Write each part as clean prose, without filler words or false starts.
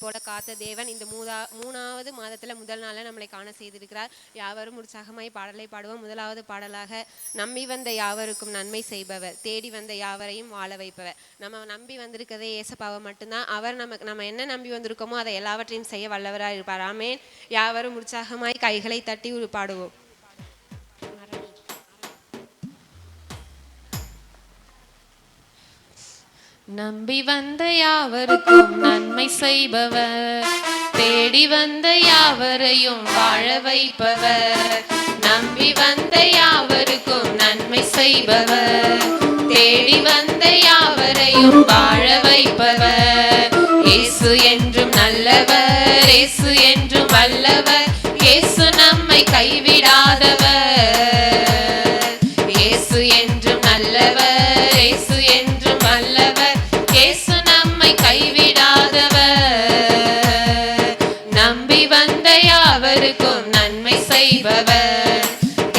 போல காத்த தேவன் இந்த மூணாவது மாதத்துல முதல் நாளில் நம்மளை காண செய்திருக்கிறார். யாவரும் உற்சாகமாய் பாடலை பாடுவோம். முதலாவது பாடலாக நம்பி வந்த யாவருக்கும் நன்மை செய்பவர், தேடி வந்த யாவரையும் வாழ வைப்பவர். நம்ம நம்பி வந்திருக்கதே ஏசப்பாவை மட்டும்தான். அவர் நம்ம என்ன நம்பி வந்திருக்கோமோ அதை எல்லாவற்றையும் செய்ய வல்லவராக இருப்பார். ஆமேன். யாவரும் உற்சாகமாய் கைகளை தட்டி பாடுவோம். நம்பி வந்த யாவருக்கும் நன்மை செய்பவர், தேடி வந்த யாவரையும் வாழ வைப்பவர். நம்பி வந்த யாவருக்கும் நன்மை செய்பவர், தேடி வந்த யாவரையும் வாழ வைப்பவர். இயேசு என்றும் நல்லவர், இயேசு என்றும் வல்லவர், இயேசு நம்மை கைவிடாதவர். இயேசு என்றும் நல்லவர், இயேசு என்றும் வல்லவர், இயேசு நம்மை கைவிடாதவர். நம்பி வந்த யாவருக்கும் நன்மை செய்பவர்,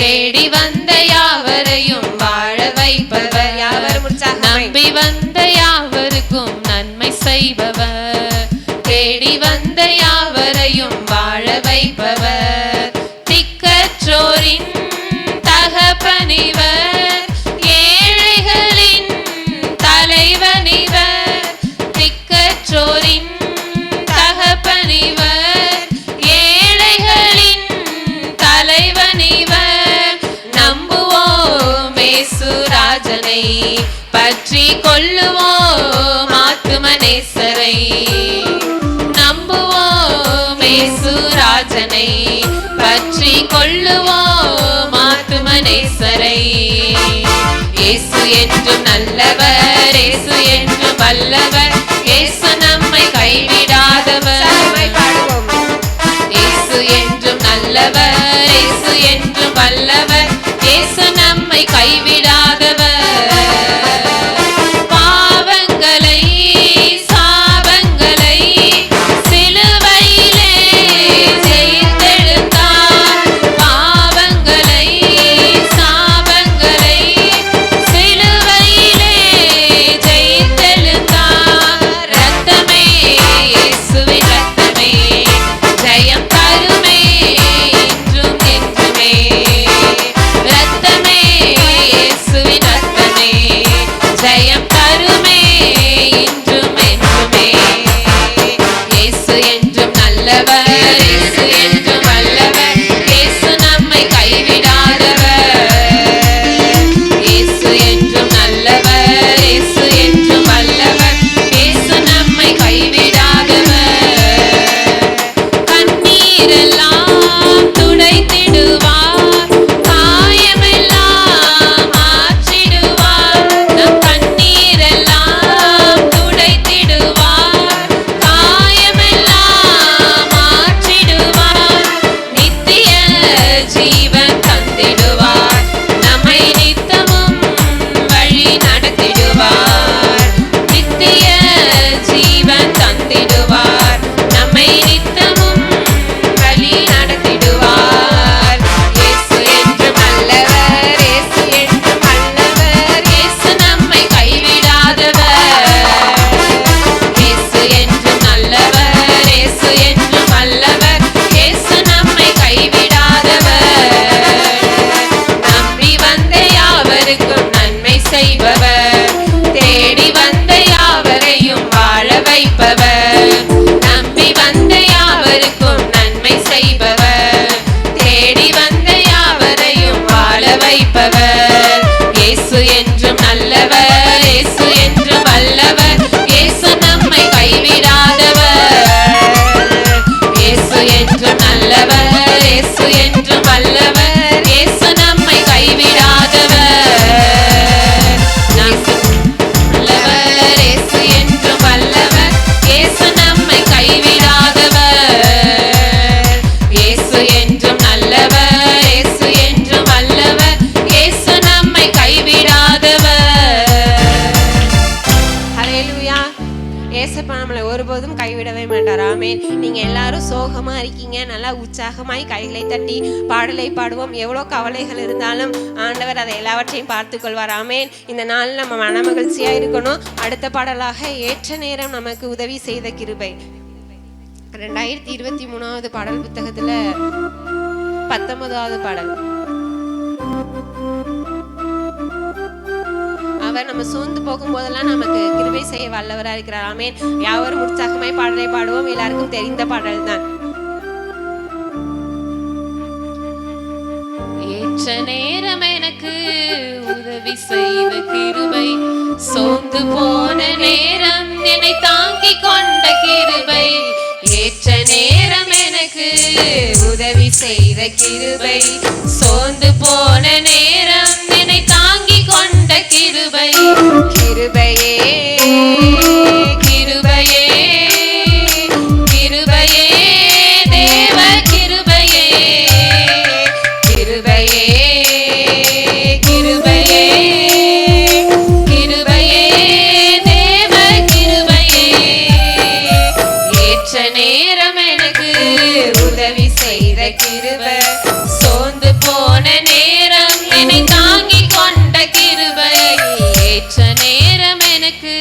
தேடி வந்த யாவரையும் வாழ வைப்பவர். யாவரும் நம்பி வந்த யாவருக்கும் நன்மை செய்பவர், தேடி வந்த யாவரையும் வாழ வைப்பவர். திக்கற்றோரின் தகப்பனிவர், ஏழைகளின் தலைவனிவர். திக்கற்றோரின் தகப்பனிவர், ஏழைகளின் தலைவனிவர். நம்புவோம் இயேசு ராஜனை, பற்றி கொள்ளுவோம் ஆத்துமநேசரை. நம்புவோம் இயேசு ராஜனை, பற்றி கொள்ளுவோம் ஆத்துமநேசரை. இயேசு என்றும் நல்லவர், இயேசு என்றும் வல்லவர், இயேசு நம்மை கைவிடாதவர். இயேசு என்றும் நல்லவர், இயேசு என்றும் வல்லவர், இயேசு நம்மை கைவிடாதவர். பாவங்களை சாபங்களை சிலுவையிலே ஜெயித்தெழுந்தார். பாவங்களை சாபங்களை சிலுவையிலே ஜெயித்தெழுந்தார். ரத்தமே இயேசுவின் ரத்தமே, ஜெயம் தருமே இன்றும் என்றுமே. ரத்தமே இயேசுவின் ரத்தமே, ஜெயம் தருமே இன்றும் என்றுமே. இயேசு என்றும் நல்லவர், இயேசு என்றும் வல்லவர், இயேசு நம்மை கைவிடாதவர். இயேசு என்றும் நல்லவர், இயேசு என்றும் வல்லவர், இயேசு நம்மை கைவிடாதவர். கண்ணீரெல்லாம் துடைத்திடுவார், காயமெல்லாம் மாற்றிடுவார். நம் கண்ணீரெல்லாம் துடைத்திடுவார், காயமெல்லாம் மாற்றிடுவார். நித்திய ஜீவன் தந்திடுவார், நம்மை நித்தமும் வழி நடத்திடுவார். நித்திய ஜீவன் தந்திடுவார், நம்மை நித்தமும் வழி நடத்திடுவார். இயேசு என்றும் நல்லவர், இயேசு என்றும் வல்லவர், இயேசு நம்மை கைவிடாதவர். இயேசு என்றும் நல்லவர், இயேசு என்றும் வல்லவர், இயேசு நம்மை கைவிடாதவர். நம்பி வந்த யாவருக்கும் நன்மை செய்பவர், தேடி வந்த யாவரையும் வாழ வைப்பவர். நம்பி வந்த யாவருக்கும் நன்மை செய்பவர், தேடி வந்த யாவரையும் வாழ வைப்பவர். இயேசு என்றும் நல்லவர், இயேசு என்றும் வல்லவர், இயேசு நம்மை கைவிடாதவர். இயேசு என்றும் நல்லவர், இயேசு என்றும் வல்லவர், இயேசு நம்மை கைவிடாதவர். நல்லவர், இயேசு என்றும் வல்லவர், இயேசு நம்மை கைவிடாதவர். இயேசு என்றும் நல்லவர், இயேசு என்றும் வல்லவர், இயேசு நம்மை கைவிடாதவர். ஹல்லேலூயா. ஏசப்பா நம்மளை ஒருபோதும் கைவிடவே மாட்டார். ஆமேன். நீங்க எல்லாரும் சோகமா இருக்கீங்க, நல்லா உற்சாகமாய் கைகளை தட்டி பாடலை பாடுவோம். எவ்வளோ கவலைகள் இருந்தாலும் ஆண்டவர் அதை எல்லாவற்றையும் பார்த்து கொள்வார். ஆமேன். இந்த நாள் நம்ம மனமகிழ்ச்சியா இருக்கணும். அடுத்த பாடலாக ஏற்ற நேரம் நமக்கு உதவி செய்த கிருபை. 2023 பாடல் புத்தகத்துல 19வது பாடல். அவர் நம்ம சோர்ந்து போகும் போதெல்லாம் நமக்கு கிருபை செய்ய வல்லவரா இருக்கிறார். ஆமென். யாவரும் உற்சாகமாய் பாடலை பாடுவோம். எல்லாருக்கும் தெரிந்த பாடல் தான். ஏற்ற நேரம் எனக்கு உதவி செய்த கிருபை, சோர்ந்து போன நேரம் என்னை தாங்கி கொண்ட கிருபை. ஏற்ற நேரம் எனக்கு உதவி செய்த கிருபை, சோர்ந்து போன நேரம் என்னை தாங்கி கொண்ட கிருபை. கிருபையே கிருபையே கிருபையே தேவ கிருபையே, கிருபையே கிருபையே கிருபையே தேவ கிருபையே. ஏற்ற நேரம் எனக்கு உதவி செய்த கிருபை, சோர்ந்து போன நேரம் என்னை தாங்கி கொண்ட கிருபை. ஏற்ற நேரம் எனக்கு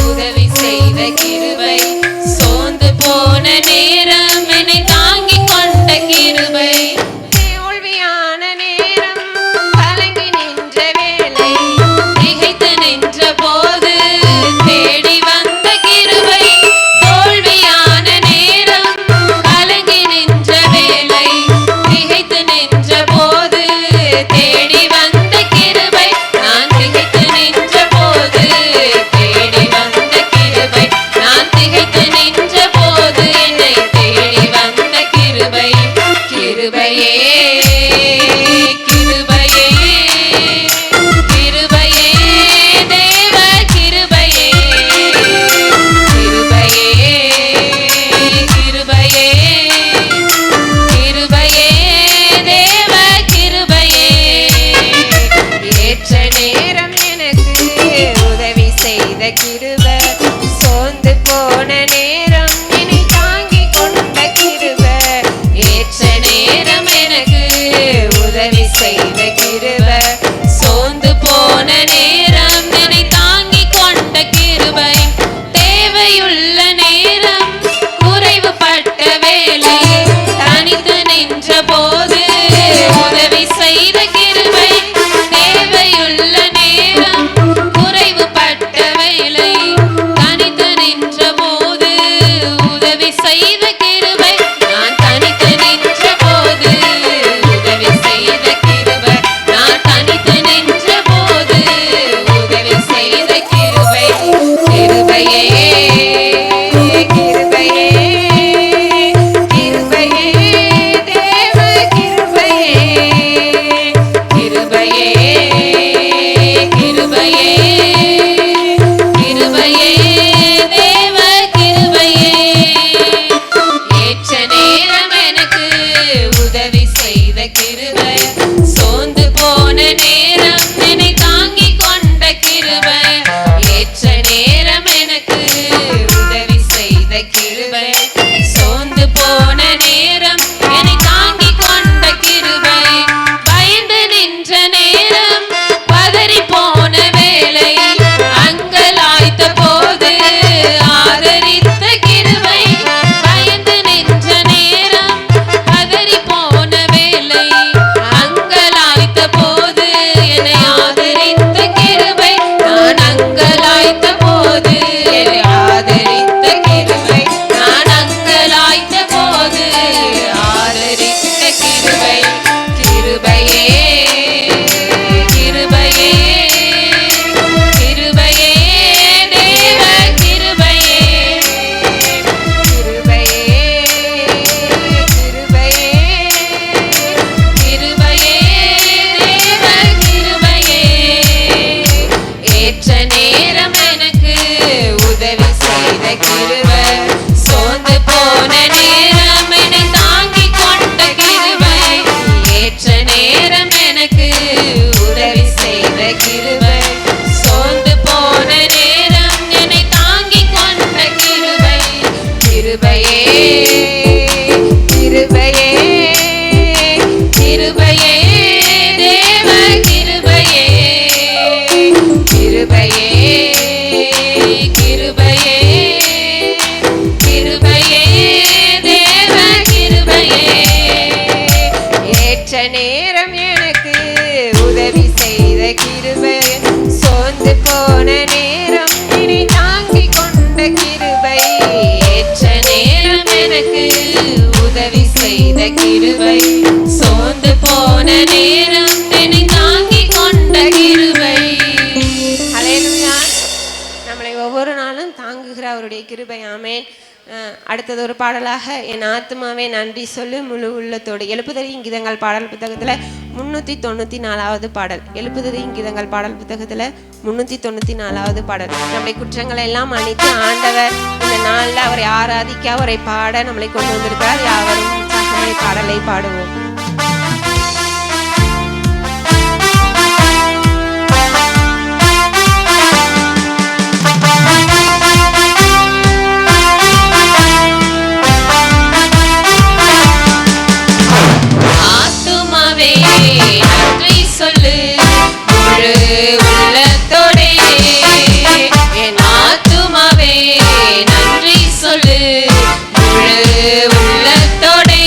உதவி செய்த கிருபை, சோர்ந்து போன நேரம் என்னை தாங்கி கொண்ட கிருபை. தோல்வியான நேரம் கலங்கி நின்ற வேளை, திகைத்து நின்ற போது தேடி வந்த கிருபை. தோல்வியான நேரம் கலங்கி நின்ற வேளை, திகைத்து நின்ற போது தேடி வந்த கிருபை. நான் திகைத்து நின்ற போது தேடி வந்த கிருபை, நான் திகைத்து நின்ற போது என்னை தேடி வந்த கிருபை. கிருபையே கிருபையே கிருபையே தேவ கிருபையே, கிருபையே கிருபையே கிருபையே தேவ கிருபையே. ஏற்ற நேரம் எனக்கு உதவி செய்த கிருபை, சோர்ந்து போன நேரம் என்னை தாங்கி கொண்ட கிருபை. ஏற்ற நேரம் எனக்கு உதவி செய்த கிருபை, சோர்ந்து போன நேரம் என்னை தாங்கி கொண்ட கிருபை. தேவையுள்ள நேரம் குறைவுபட்ட வேளை, தனித்து நின்ற போது உதவி செய்த கிருபை. தேவையுள்ள நேரம் குறைவுபட்ட வேளை, தனித்து நின்ற போது உதவி செய்த கிருபை. நான் தனித்து நின்ற போது உதவி செய்த கிருபை, நான் தனித்து நின்ற போது உதவி செய்த கிருபை. கிருபையே கிருபையே கிருபையே தேவ கிருபையே, கிருபையே கிருபையே கிருபையே தேவ கிருபையே. ஏற்ற நேரம் எனக்கு உதவி செய்த கிருபை, சோர்ந்து போன நேரம் என்னை தாங்கி கொண்ட கிருபை. ஏற்ற நேரம் எனக்கு உதவி செய்த கிருபை, சோர்ந்து போன நேரம் என்னை தாங்கி கொண்ட கிருபை. பயந்து நின்ற நேரம் பதறி போன வேளை, அங்கலாய்த்த போது ஆதரித்த கிருபை. பயந்து நின்ற நேரம் பதறி போன வேளை, அங்கலாய்த்த போது என்னை ஆதரித்த கிருபை. நான் அங்கலாய்த்த போது என்னை ஆதரித்த கிருபை, நான் அங்கலாய்த்த போது ஆதரித்த கிருபை. கிருபையே கிருபையே கிருபையே தேவ கிருபையே, கிருபையே கிருபையே கிருபையே தேவ கிருபையே. ஏற்ற நேரம் எனக்கு உதவி செய்த கிருபை, சோர்ந்து போன நேரம் என்னை தாங்கி கொண்ட கிருபை. ஏற்ற நேரம் எனக்கு உதவி செய்த கிருபை, சோர்ந்து போன நேரம் என்னை தாங்கி கொண்ட கிருபை. கிருபையே கிருபையே கிருபையே தேவ கிருபையே, கிருபையே கிருபையே கிருபையே எனக்கு உதவி செய்த கிருபை, சோர்ந்து போன நேரம் என்னை தாங்கிக் கொண்ட கிருபை. ஹல்லேலூயா. நம்மளை ஒவ்வொரு நாளும் தாங்குகிற அவருடைய கிருபை. ஆமென். அடுத்தது ஒரு பாடலாக என் ஆத்துமாவே நன்றி சொல்லு முழு உள்ளத்தோடு. எழுப்புதறி இங்கீதங்கள் பாடல் புத்தகத்தில் 394வது பாடல். எழுப்புதறி இங்கீதங்கள் பாடல் புத்தகத்தில் 394வது பாடல். நம்முடைய குற்றங்களை எல்லாம் மன்னித்து ஆண்டவர் இந்த நாளில் அவரை ஆராதிக்க அவரை பாட நம்மளை கொண்டு வந்திருக்கிறார். யாவரும் உற்சாகமாய் பாடலை பாடுவோம். நன்றி சொல்லு முழு உள்ளத்தோடே, என் ஆத்துமாவே நன்றி சொல்லு முழு உள்ளத்தோடே.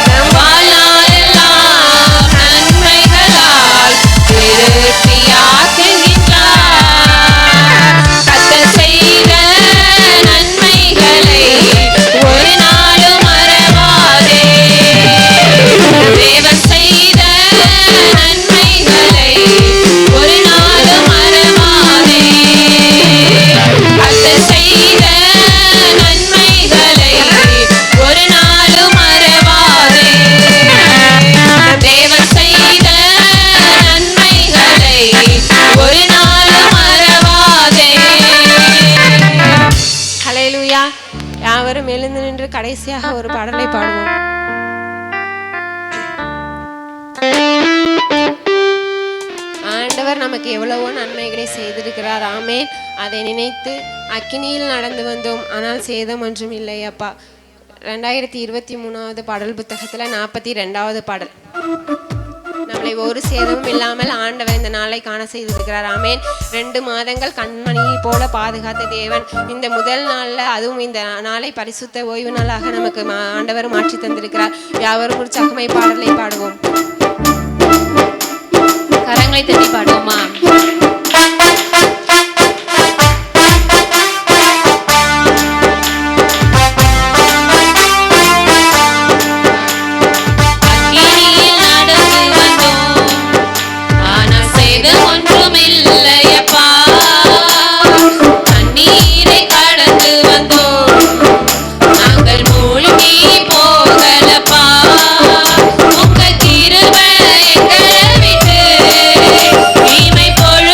நம் வாழ்நாளெல்லாம் நன்மைகளால் திருப்தியாக்குகின்றார். கர்த்தர் செய்த நன்மைகளை ஒரு நாளும் மறவாதே. தேவன் செய்த நன்மைகளை ஒரு நாளும் மறவாதே. கர்த்தர் செய்த நன்மைகளை ஒரு நாளும் மறவாதே. தேவன் செய்த நன்மைகளை ஒரு நாளும் மறவாதே. ஹல்லேலூயா. யாவரும் எழுந்து நின்று கடைசியாக ஒரு பாடலை பாடுவோம். ஆண்டவர் நமக்கு எவ்வளவோ நன்மைகளை செய்திருக்கிறார். ஆமென். அதை நினைத்து அக்கினியில் நடந்து வந்தோம், ஆனால் சேதம் ஒன்றும் இல்லை அப்பா. 2023 பாடல் புத்தகத்துல 42வது பாடல். நம்மளை ஒரு சேதமும் இல்லாமல் ஆண்டவர் இந்த நாளை காண செய்திருக்கிறார். ஆமென். 2 மாதங்கள் கண்மணியை போல பாதுகாத்த தேவன் இந்த முதல் நாள்ல, அதுவும் இந்த நாளை பரிசுத்த ஓய்வு நாளாக நமக்கு ஆண்டவர் மாற்றி தந்திருக்கிறார். யாவரும் உற்சாகமாய் பாடலை பாடுவோம். கரங்களை தட்டி பாடுவோமா? அக்கினியில் நடந்து வந்தோம், ஆனால் சேதம் ஒன்றும் இல்லையப்பா. தண்ணீரை கடந்து வந்தோம், நாங்கள் மூழ்கி போகலப்பா. உங்க கிருபை எங்களை விட்டு இமை பொழுதும்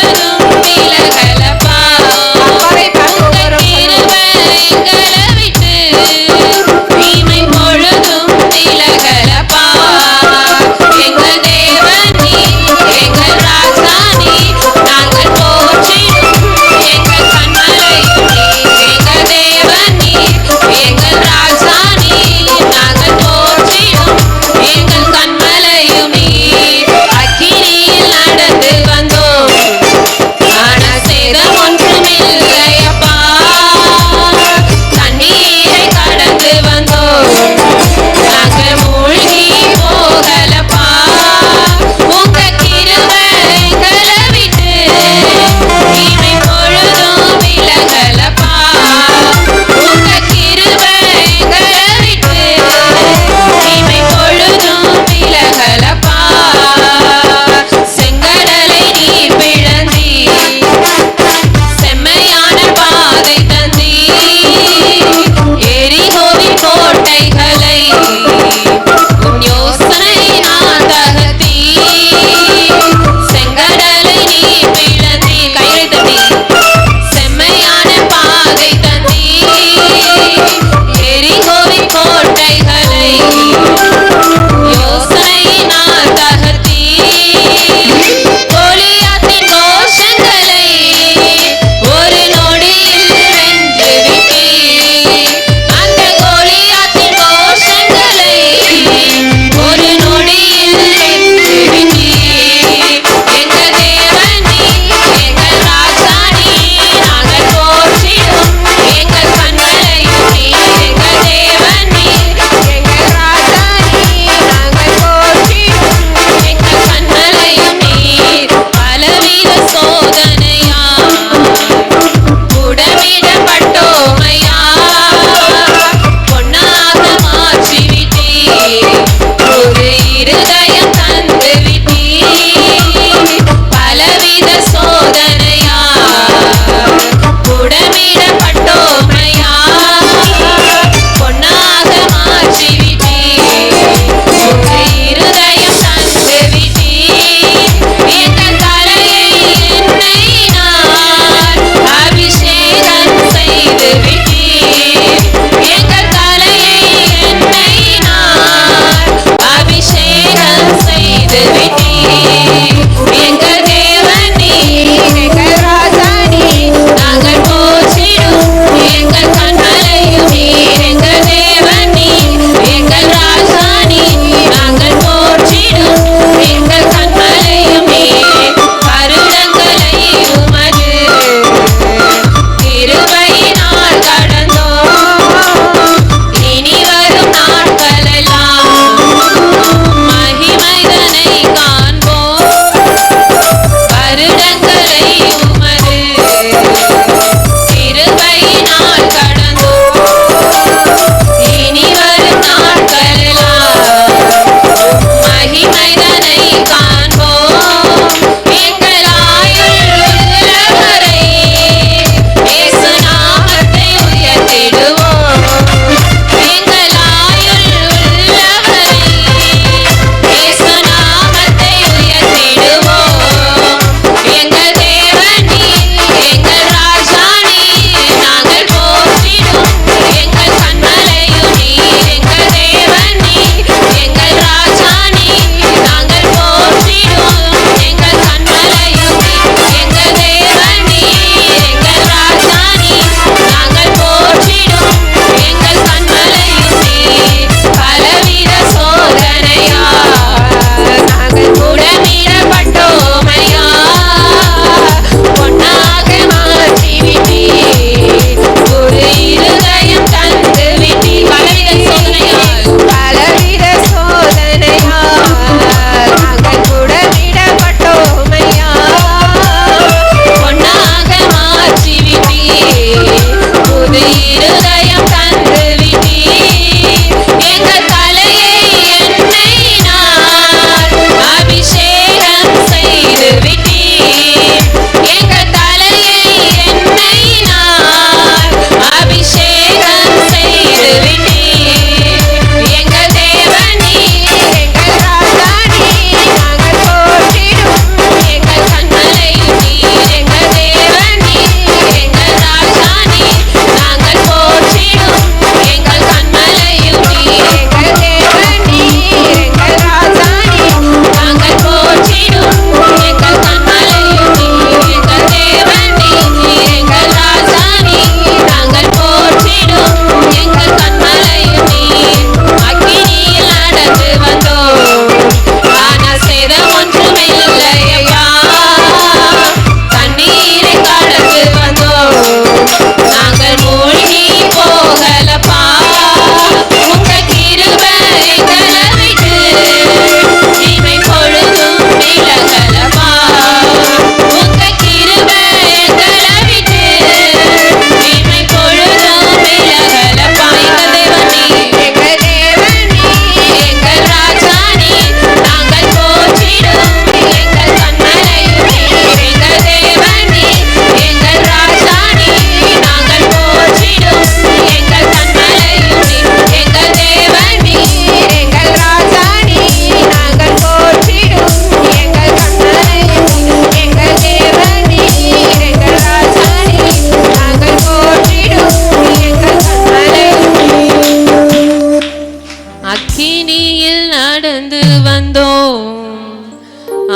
அக்கினியில் நடந்து வந்தோம்,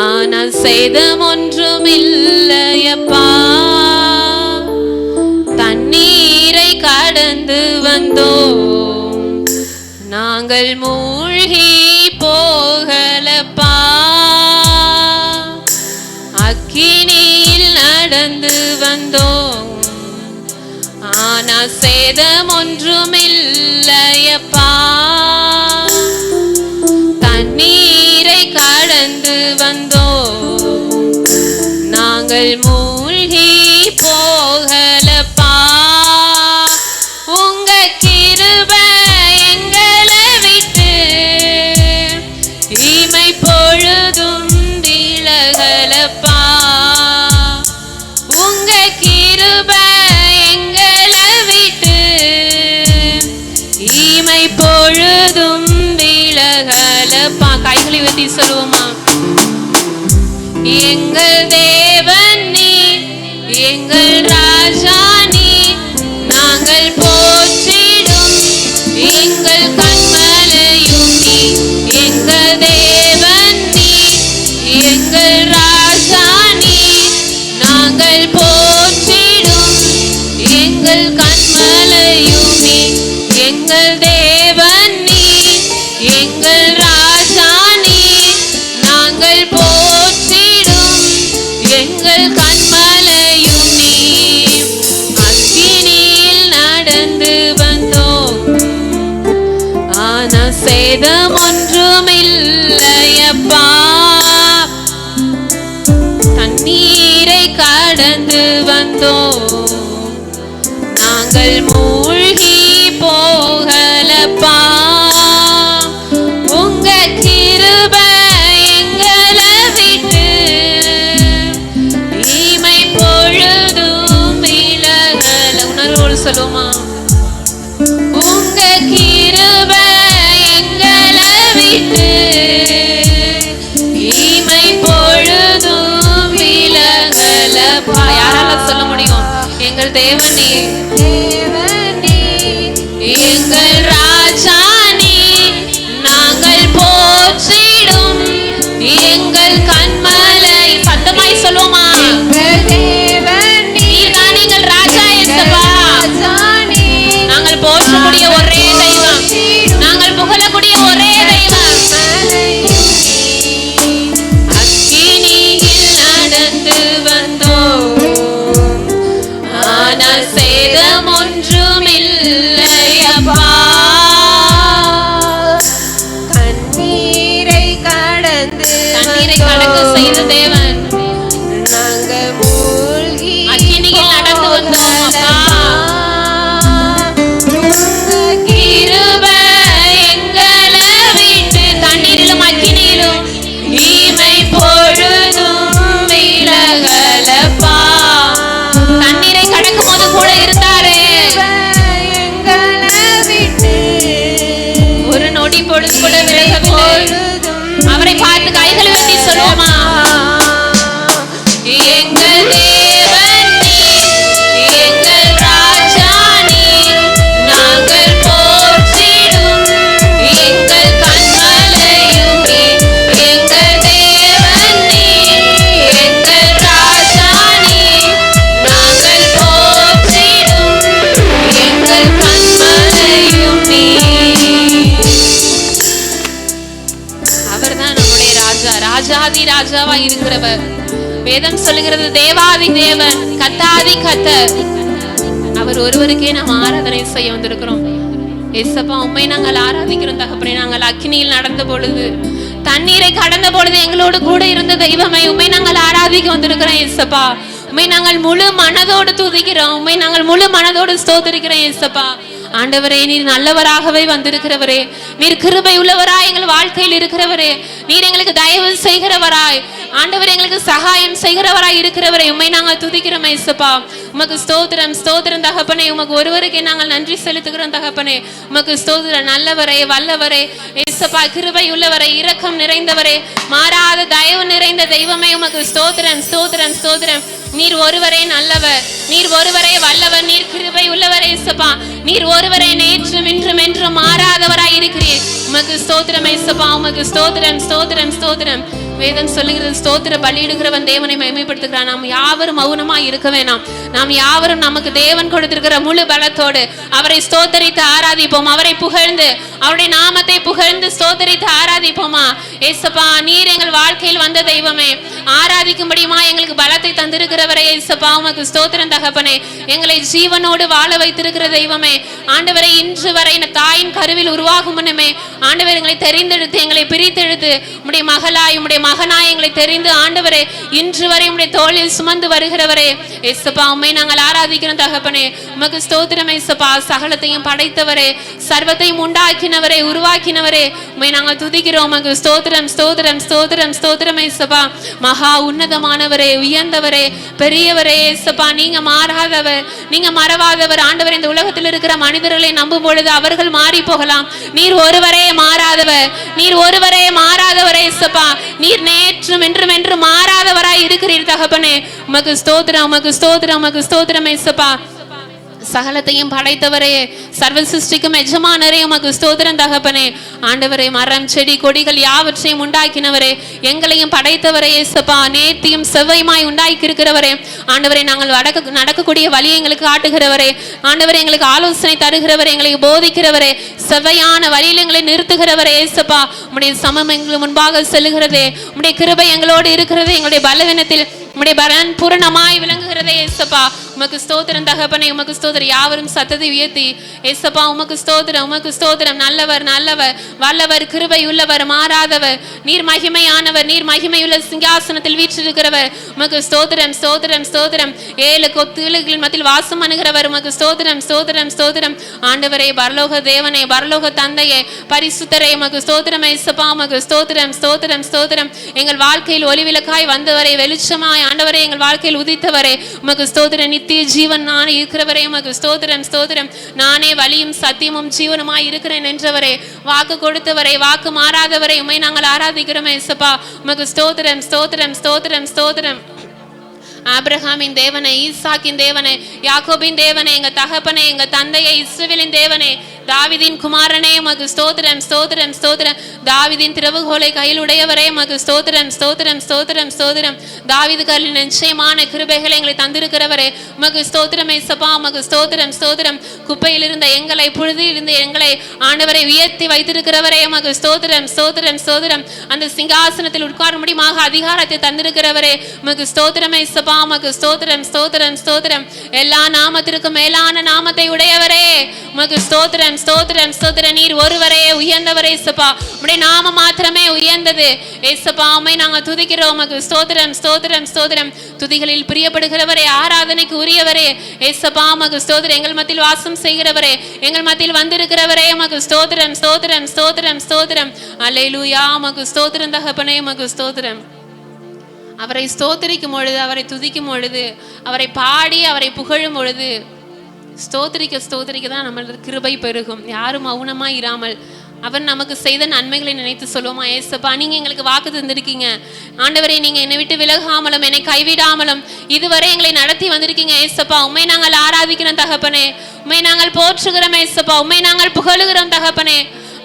ஆனால் சேதம் ஒன்றும் இல்லையப்பா. தண்ணீரை கடந்து வந்தோம், நாங்கள் மூழ்கி போகலப்பா. அக்கினியில் நடந்து வந்தோம், ஆனால் சேதம் ஒன்றும் இல்லையப்பா. தண்ணீரை கடந்து வந்தோம், நாங்கள் மூழ்கி போகலப்பா. உங்க கிருபை எங்களை விட்டு இமை பொழுதும் விலகலப்பா. உங்க கிருபை எங்களை விட்டு இமை பொழுதும் விலகலப்பா. கைகளை உயர்த்தி சொல்லுவோமா? எங்கள் தேவன் நீ, எங்கள் ராஜா நீ, நாங்கள் போற்றிடும் எங்கள் கண்மலையும் நீ. எங்கள் தேவன் நீ, எங்கள் ராஜா நீ, நாங்கள் போற்றிடும் எங்கள் கண்மலையும் நீ. எங்கள் தேவன் நீ, எங்கள் ராஜா நீ, நாங்கள் போற்றிடும் எங்கள் கண்மலையும் நீ. அக்கினியில் நடந்து வந்தோம், ஆனா சேதம் ஒன்றும் இல்லையப்பா. தண்ணீரை கடந்து வந்தோம், நாங்கள் மூழ்கி போகலப்பா. உங்க கிருபை எங்களை விட்டு இமை பொழுதும் விலகல. உணர்வோடு சொல்லுமா? உங்க கிருபை எங்களை விட்டு இமை பொழுதும் விலகலப்பா. யாரால சொல்ல முடியும்? எங்கள் தேவனே, எங்கள் ராஜா நீ, நாங்கள் போற்றிடும் எங்கள் கண்மலை. சத்தமாய் சொல்லுவோமா? நீர்தான் எங்கள் ராஜா இயேசுவா. நாங்கள் போற்றக்கூடிய ஒரே தெய்வம், நாங்கள் புகழக்கூடிய ஒரே தெய்வம். அக்கினியில் நடந்து வந்தோம், ஆனால் சேதம் ஒன்றும் இல்லையப்பா. தண்ணீரை கடந்து செய்த தேவன், நாங்கள் மூழ்கி அக்கினியில் நடந்து வந்தோம் அப்பா. கிருபை எங்களை விட்டு தண்ணீரிலும் அக்கினியிலும் இமை பொழுதும் விலகலப்பா. தண்ணீரை கடக்கும் போது கூட இருந்தாரே, ஒரு நொடி பொழுது கூட விலகவில்லை. அவரை பார்த்து கைகளை உயர்த்தி சொல்லுவோமா? எங்கள் தேவன் நீ, எங்கள் ராஜா நீ, நாங்கள் போற்றிடும் எங்கள் கண்மலையும் நீ. எங்கள் தேவன் நீ, எங்கள் ராஜா நீ, நாங்கள் போற்றிடும் எங்கள் கண்மலையும் நீ. அவர்தான் நம்முடைய ராஜா, ராஜாதி ராஜாவா இருக்கிறவர். வேதம் சொல்லுகிறது தேவாதி தேவன், கத்தாதி கத்தர். அவர் ஒருவருக்கே நாம் ஆராதனை செய்ய வந்திருக்கிறோம். ஏசப்பா, உம்மை நாங்கள் ஆராதிக்கிறோம் தகப்பனே. நாங்கள் அக்கினியில் நடந்த பொழுது, தண்ணீரை கடந்த பொழுது எங்களோடு கூட இருந்த தெய்வமே, உம்மை நாங்கள் ஆராதிக்க வந்திருக்கிறோம் ஏசப்பா. உம்மை நாங்கள் முழு மனதோடு துதிக்கிறோம், உம்மை நாங்கள் முழு மனதோடு ஸ்தோத்திரிக்கிறோம் ஏசப்பா. ஆண்டவரே, நீர் நல்லவராகவே வந்திருக்கிறவரே, நீர் கிருபை உள்ளவராய் எங்கள் வாழ்க்கையில் இருக்கிறவரே, நீர் எங்களுக்கு தயவு செய்கிறவராய், ஆண்டவரே எங்களுக்கு சகாயம் செய்கிறவராய் இருக்கிறவரே, உம்மை நாங்கள் துதிக்கிறோம் ஏசப்பா. உமக்கு ஸ்தோத்திரம் ஸ்தோத்திரம் தகப்பனே. உமக்கு ஒருவருக்கே நாங்கள் நன்றி செலுத்துகிறோம் தகப்பனே. உமக்கு ஸ்தோத்திரம். நல்லவரே, வல்லவரே ஏசப்பா, கிருபை உள்ளவரே, இரக்கம் நிறைந்தவரே, மாறாத தயவு நிறைந்த தெய்வமே, உமக்கு ஸ்தோத்திரம் ஸ்தோத்திரம் ஸ்தோத்திரம். நீர் ஒருவரே நல்லவர், நீர் ஒருவரே வல்லவர், நீர் கிருபை உள்ளவர் ஏசப்பா. நீர் ஒருவரே நேற்றும் இன்றும் என்றும் மாறாதவராய் இருக்கிறீர். உமக்கு ஸ்தோத்திரம் ஏசப்பா, உமக்கு ஸ்தோத்திரம் ஸ்தோத்திரம் ஸ்தோத்திரம். வேதம் சொல்லுகிறது ஸ்தோத்திர பலியிடுகிறவன் தேவனை மகிமைப்படுத்துகிறான். நாம் யாவரும் மௌனமாய் இருக்க வேணாம். நாம் யாவரும் நமக்கு தேவன் கொடுத்திருக்கிற முழு பலத்தோடு அவரை ஸ்தோத்தரித்து ஆராதிப்போம். அவரை புகழ்ந்து அவருடைய நாமத்தை புகழ்ந்து ஸ்தோத்தரித்து ஆராதிப்போமா. ஏசப்பா, நீர் எங்கள் வாழ்க்கையில் வந்த தெய்வமே, ஆராதிக்கும்படியுமா எங்களுக்கு பலத்தை தந்திருக்கிறவரே ஏசப்பா, உமக்கு ஸ்தோத்திரம் தகப்பனே. எங்களை ஜீவனோடு வாழ வைத்திருக்கிற தெய்வமே, ஆண்டவரை இன்று வரை தாயின் கருவில் உருவாகும் முன்னமே ஆண்டவர் எங்களை தெரிந்தெடுத்து எங்களை பிரித்தெடுத்து உம்முடைய மகளாய் உம்முடைய மகனாய் எங்களை தெரிந்து ஆண்டவரே இன்று வரை உம்முடைய தோளில் சுமந்து வருகிறவரே ஏசப்பா, உம்மை நாங்கள் ஆராதிக்கிறோம் தகப்பனே. உமக்கு ஸ்தோத்திரம் ஏசப்பா, சகலத்தையும் படைத்தவரே, சர்வத்தையும் உண்டாக்கினவரே, உருவாக்கினவரே, உம்மை நாங்கள் துதிக்கிறோம். உமக்கு ஸ்தோத்திரம் ஸ்தோத்திரம் ஸ்தோத்திரம் ஸ்தோத்திரம் ஏசப்பா. மகா உன்னதமானவரே, உயர்ந்தவரே, பெரியவரே ஏசப்பா, நீங்க மாறாதவர், நீங்க மறவாதவர். ஆண்டவர், இந்த உலகத்தில் இருக்கிற மனிதர்களை நம்பும் பொழுது அவர்கள் மாறி போகலாம். நீர் ஒருவரே மாறாதவர், நீர் ஒருவரே மாறாதவர் ஏசப்பா. நீர் நேற்றும் என்றும் என்று மாறாதவராய் இருக்கிறீர் தகப்பனே. உமக்கு ஸ்தோத்திரம், உமக்கு ஸ்தோத்திரம், உமக்கு ஸ்தோத்திரம் ஏசப்பா. சகலத்தையும் படைத்தவரே, சர்வ சிருஷ்டிக்கும் எஜமானரே, உமக்கு ஸ்தோத்திரம் தகப்பனே. ஆண்டவரே, மரம் செடி கொடிகள் யாவற்றையும் உண்டாக்கினவரே, எங்களையும் படைத்தவரே ஏசப்பா, நேர்த்தியும் செவ்வையுமாய் உண்டாக்கி இருக்கிறவரே. ஆண்டவரே, நாங்கள் நடக்கக்கூடிய வழியை எங்களுக்கு காட்டுகிறவரே, ஆண்டவரே எங்களுக்கு ஆலோசனை தருகிறவரே, எங்களுக்கு போதிக்கிறவரே, செவ்வையான வழியில் எங்களை நிறுத்துகிறவரே ஏசப்பா. உம்முடைய சமம் எங்களுக்கு முன்பாக செல்லுகிறதே, உம்முடைய கிருபை எங்களோடு இருக்கிறது, எங்களுடைய பலவீனத்தில் உம்முடைய பலன் பூரணமாய் விளங்குகிறதே ஏசப்பா. உமக்கு ஸ்தோத்திரம் தகப்பனே, உமக்கு ஸ்தோத்திரம். யாவரும் சத்தத்தை உயர்த்தி ஏசப்பா உமக்கு ஸ்தோத்திரம், உமக்கு ஸ்தோத்திரம். நல்லவர் நல்லவர் வல்லவர் கிருபை உள்ளவர் மாறாதவர், நீர் மகிமையானவர், நீர் மகிமையுள்ள சிங்காசனத்தில் வீற்றிருக்கிறவர். உமக்கு ஸ்தோத்திரம் ஸ்தோத்திரம் ஸ்தோத்திரம். 7 கொத்துகளின் மத்தியில் வாசம் பண்ணுகிறவர். உமக்கு ஸ்தோத்திரம் ஸ்தோத்திரம் ஸ்தோத்திரம். ஆண்டவரே, பரலோக தேவனே, பரலோக தந்தையே, பரிசுத்தரே, உமக்கு ஸ்தோத்திரம் ஏசப்பா, உமக்கு ஸ்தோத்திரம் ஸ்தோத்திரம் ஸ்தோத்திரம். எங்கள் வாழ்க்கையில் ஒளிவிளக்காய் வந்தவரே, வெளிச்சமாய் ஆண்டவரே எங்கள் வாழ்க்கையில் உதித்தவரே, உமக்கு ஸ்தோத்திரம். நித்திய ஜீவன் நான் இருக்கிறவரே, உமக்கு ஸ்தோத்திரம் ஸ்தோத்திரம். நானே வழியும் சத்தியமும் ஜீவனுமாய் இருக்கிறேன் என்றவரே, வாக்கு கொடுத்தவரே, வாக்கு மாறாதவரை உம்மை நாங்கள் ஆராதிக்கிறோம் ஏசப்பா. உமக்கு ஸ்தோத்திரம் ஸ்தோத்திரம் ஸ்தோத்திரம் ஸ்தோத்திரம். ஆபிரகாமின் தேவனே, ஈசாக்கின் தேவனே, யாக்கோபின் தேவனே, எங்க தகப்பனே, எங்க தந்தையை, இஸ்ரவேலின் தேவனே, தாவீதின் குமாரனே, உமக்கு ஸ்தோத்திரம் ஸ்தோத்திரம் ஸ்தோத்திரம். தாவீதின் திறவுகோலை கையில் உடையவரே, உமக்கு ஸ்தோத்திரம் ஸ்தோத்திரம் ஸ்தோத்திரம் ஸ்தோத்திரம். தாவீது கல்லின் நிச்சயமான கிருபைகளை எங்களை தந்திருக்கிறவரே, உமக்கு ஸ்தோத்திரம் ஏசப்பா, உமக்கு ஸ்தோத்திரம் ஸ்தோத்திரம். குப்பையில் இருந்த எங்களை, புழுதியில் இருந்த எங்களை ஆண்டவரை உயர்த்தி வைத்திருக்கிறவரே, உமக்கு ஸ்தோத்திரம் ஸ்தோத்திரம் ஸ்தோத்திரம். அந்த சிங்காசனத்தில் உட்கார முடியுமாக அதிகாரத்தை தந்திருக்கிறவரே, உமக்கு ஸ்தோத்திரம் ஏசப்பா, உமக்கு ஸ்தோத்திரம் ஸ்தோத்திரம் ஸ்தோத்திரம். எல்லா நாமத்திற்கும் மேலான நாமத்தை உடையவரே, உமக்கு ஸ்தோத்திரம் ஸ்தோத்திரம் ஸ்தோத்திரம். நீர் ஒருவரே உயர்ந்தவரே ஏசப்பா, உம்முடைய நாமம் மாத்திரமே உயர்ந்தது ஏசப்பா. உம்மை நாங்கள் துதிக்கிறோம். உமக்கு ஸ்தோத்திரம் ஸ்தோத்திரம் ஸ்தோத்திரம். துதிகளில் பிரியப்படுகிறவரே, ஆராதனைக்கு உரியவரே ஏசப்பா, உமக்கு ஸ்தோத்திரம். எங்கள் மத்தியில் வாசம் செய்கிறவரே, எங்கள் மத்தியில் வந்திருக்கிறவரே, உமக்கு ஸ்தோத்திரம் ஸ்தோத்திரம் ஸ்தோத்திரம் ஸ்தோத்திரம். அல்லேலூயா, உமக்கு ஸ்தோத்திரம் தகப்பனே, உமக்கு ஸ்தோத்திரம். அவரை ஸ்தோத்திரிக்கும் பொழுது, அவரை துதிக்கும் பொழுது, அவரை பாடி அவரை புகழும் பொழுது, ஸ்தோத்திரிக்க ஸ்தோத்திரிக்க தான் நம்மளது கிருபை பெருகும். யாரும் மௌனமா இராமல் அவர் நமக்கு செய்த நன்மைகளை நினைத்து சொல்லுவோமா. ஏசப்பா, நீங்க எங்களுக்கு வாக்கு தந்திருக்கீங்க ஆண்டவரே, நீங்க என்னை விட்டு விலகாமலும் என்னை கைவிடாமலும் இதுவரை எங்களை நடத்தி வந்திருக்கீங்க ஏசப்பா. உண்மை நாங்கள் ஆராதிக்கிறோம் தகப்பனே, உண்மை நாங்கள் போற்றுகிறோம் ஏசப்பா, உண்மை நாங்கள் புகழுகிறோம் தகப்பனே.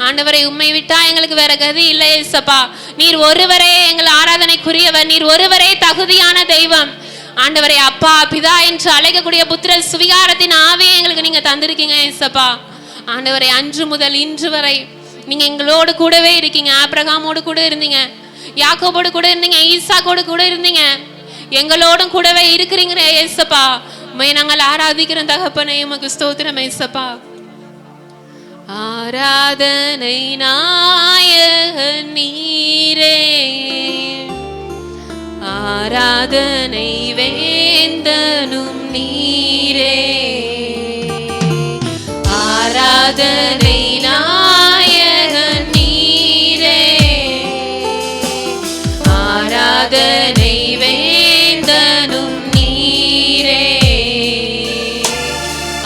ஆண்டவரை, உம்மை விட்டா எங்களுக்கு வேற கதி இல்லை ஏசப்பா. நீர் ஒருவரே எங்கள் ஆராதனைக்குரியவர், நீர் ஒருவரே தகுதியான தெய்வம். ஆண்டவரே, அப்பா பிதா என்று அழைக்கக்கூடிய புத்திரர் சுவிகாரத்தின் ஆவியை எங்களுக்கு நீங்க தந்திருக்கீங்க ஏசப்பா. ஆண்டவரே, அன்று முதல் இன்று வரை நீங்க எங்களோடு கூடவே இருக்கீங்க. ஆபிரகாமோடு கூட இருந்தீங்க, யாக்கோபோடு கூட இருந்தீங்க, ஈசாக்கோடு கூட இருந்தீங்க, எங்களோடும் கூடவே இருக்கிறீங்க ஏசப்பா. உம்மை நாங்கள் ஆராதிக்கிறோம் தகப்பனே, உமக்கு ஸ்தோத்திரம் ஏசப்பா. ஆராதனை நாயகன் நீரே, ஆராதனை வேந்தனும் நீரே, ஆராதனை நாயகன் நீரே, ஆராதனை வேந்தனும் நீரே.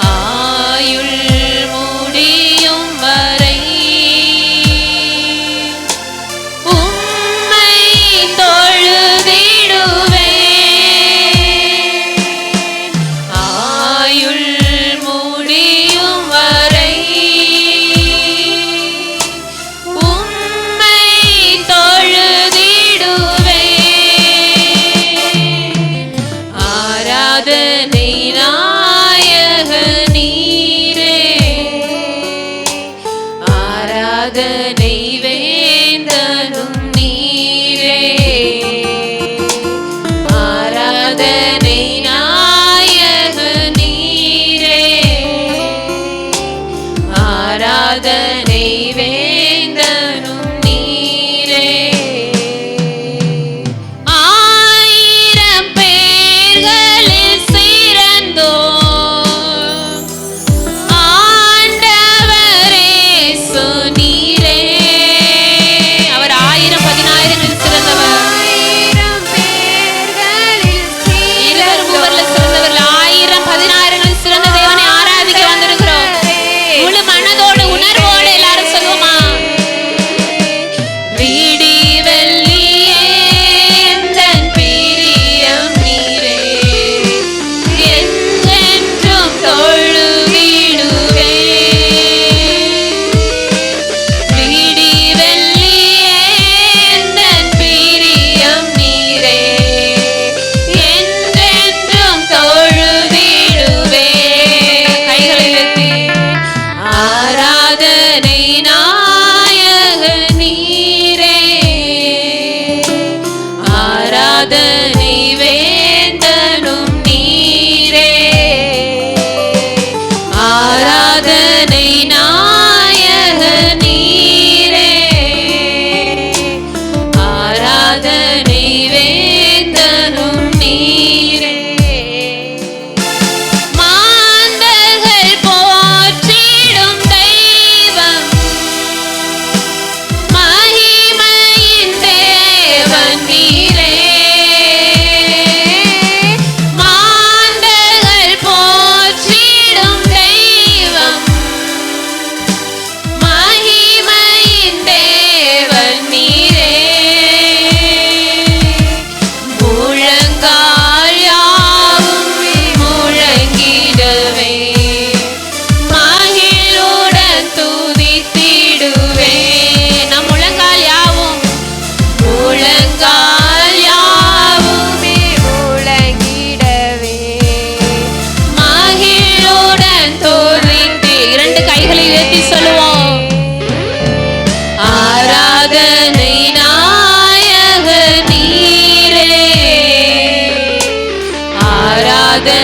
ஆயுள் முடியும் வரை உம்மை தொழுதிடுவே, ஆயுள் முடியும் வரை ஆராதனை வேந்தனும் நீரே, ஆராதனை நாயக நீரே, ஆராதனை வேந்தனும் நீரே. ஆயிரம் பேர்களில் சிறந்தோ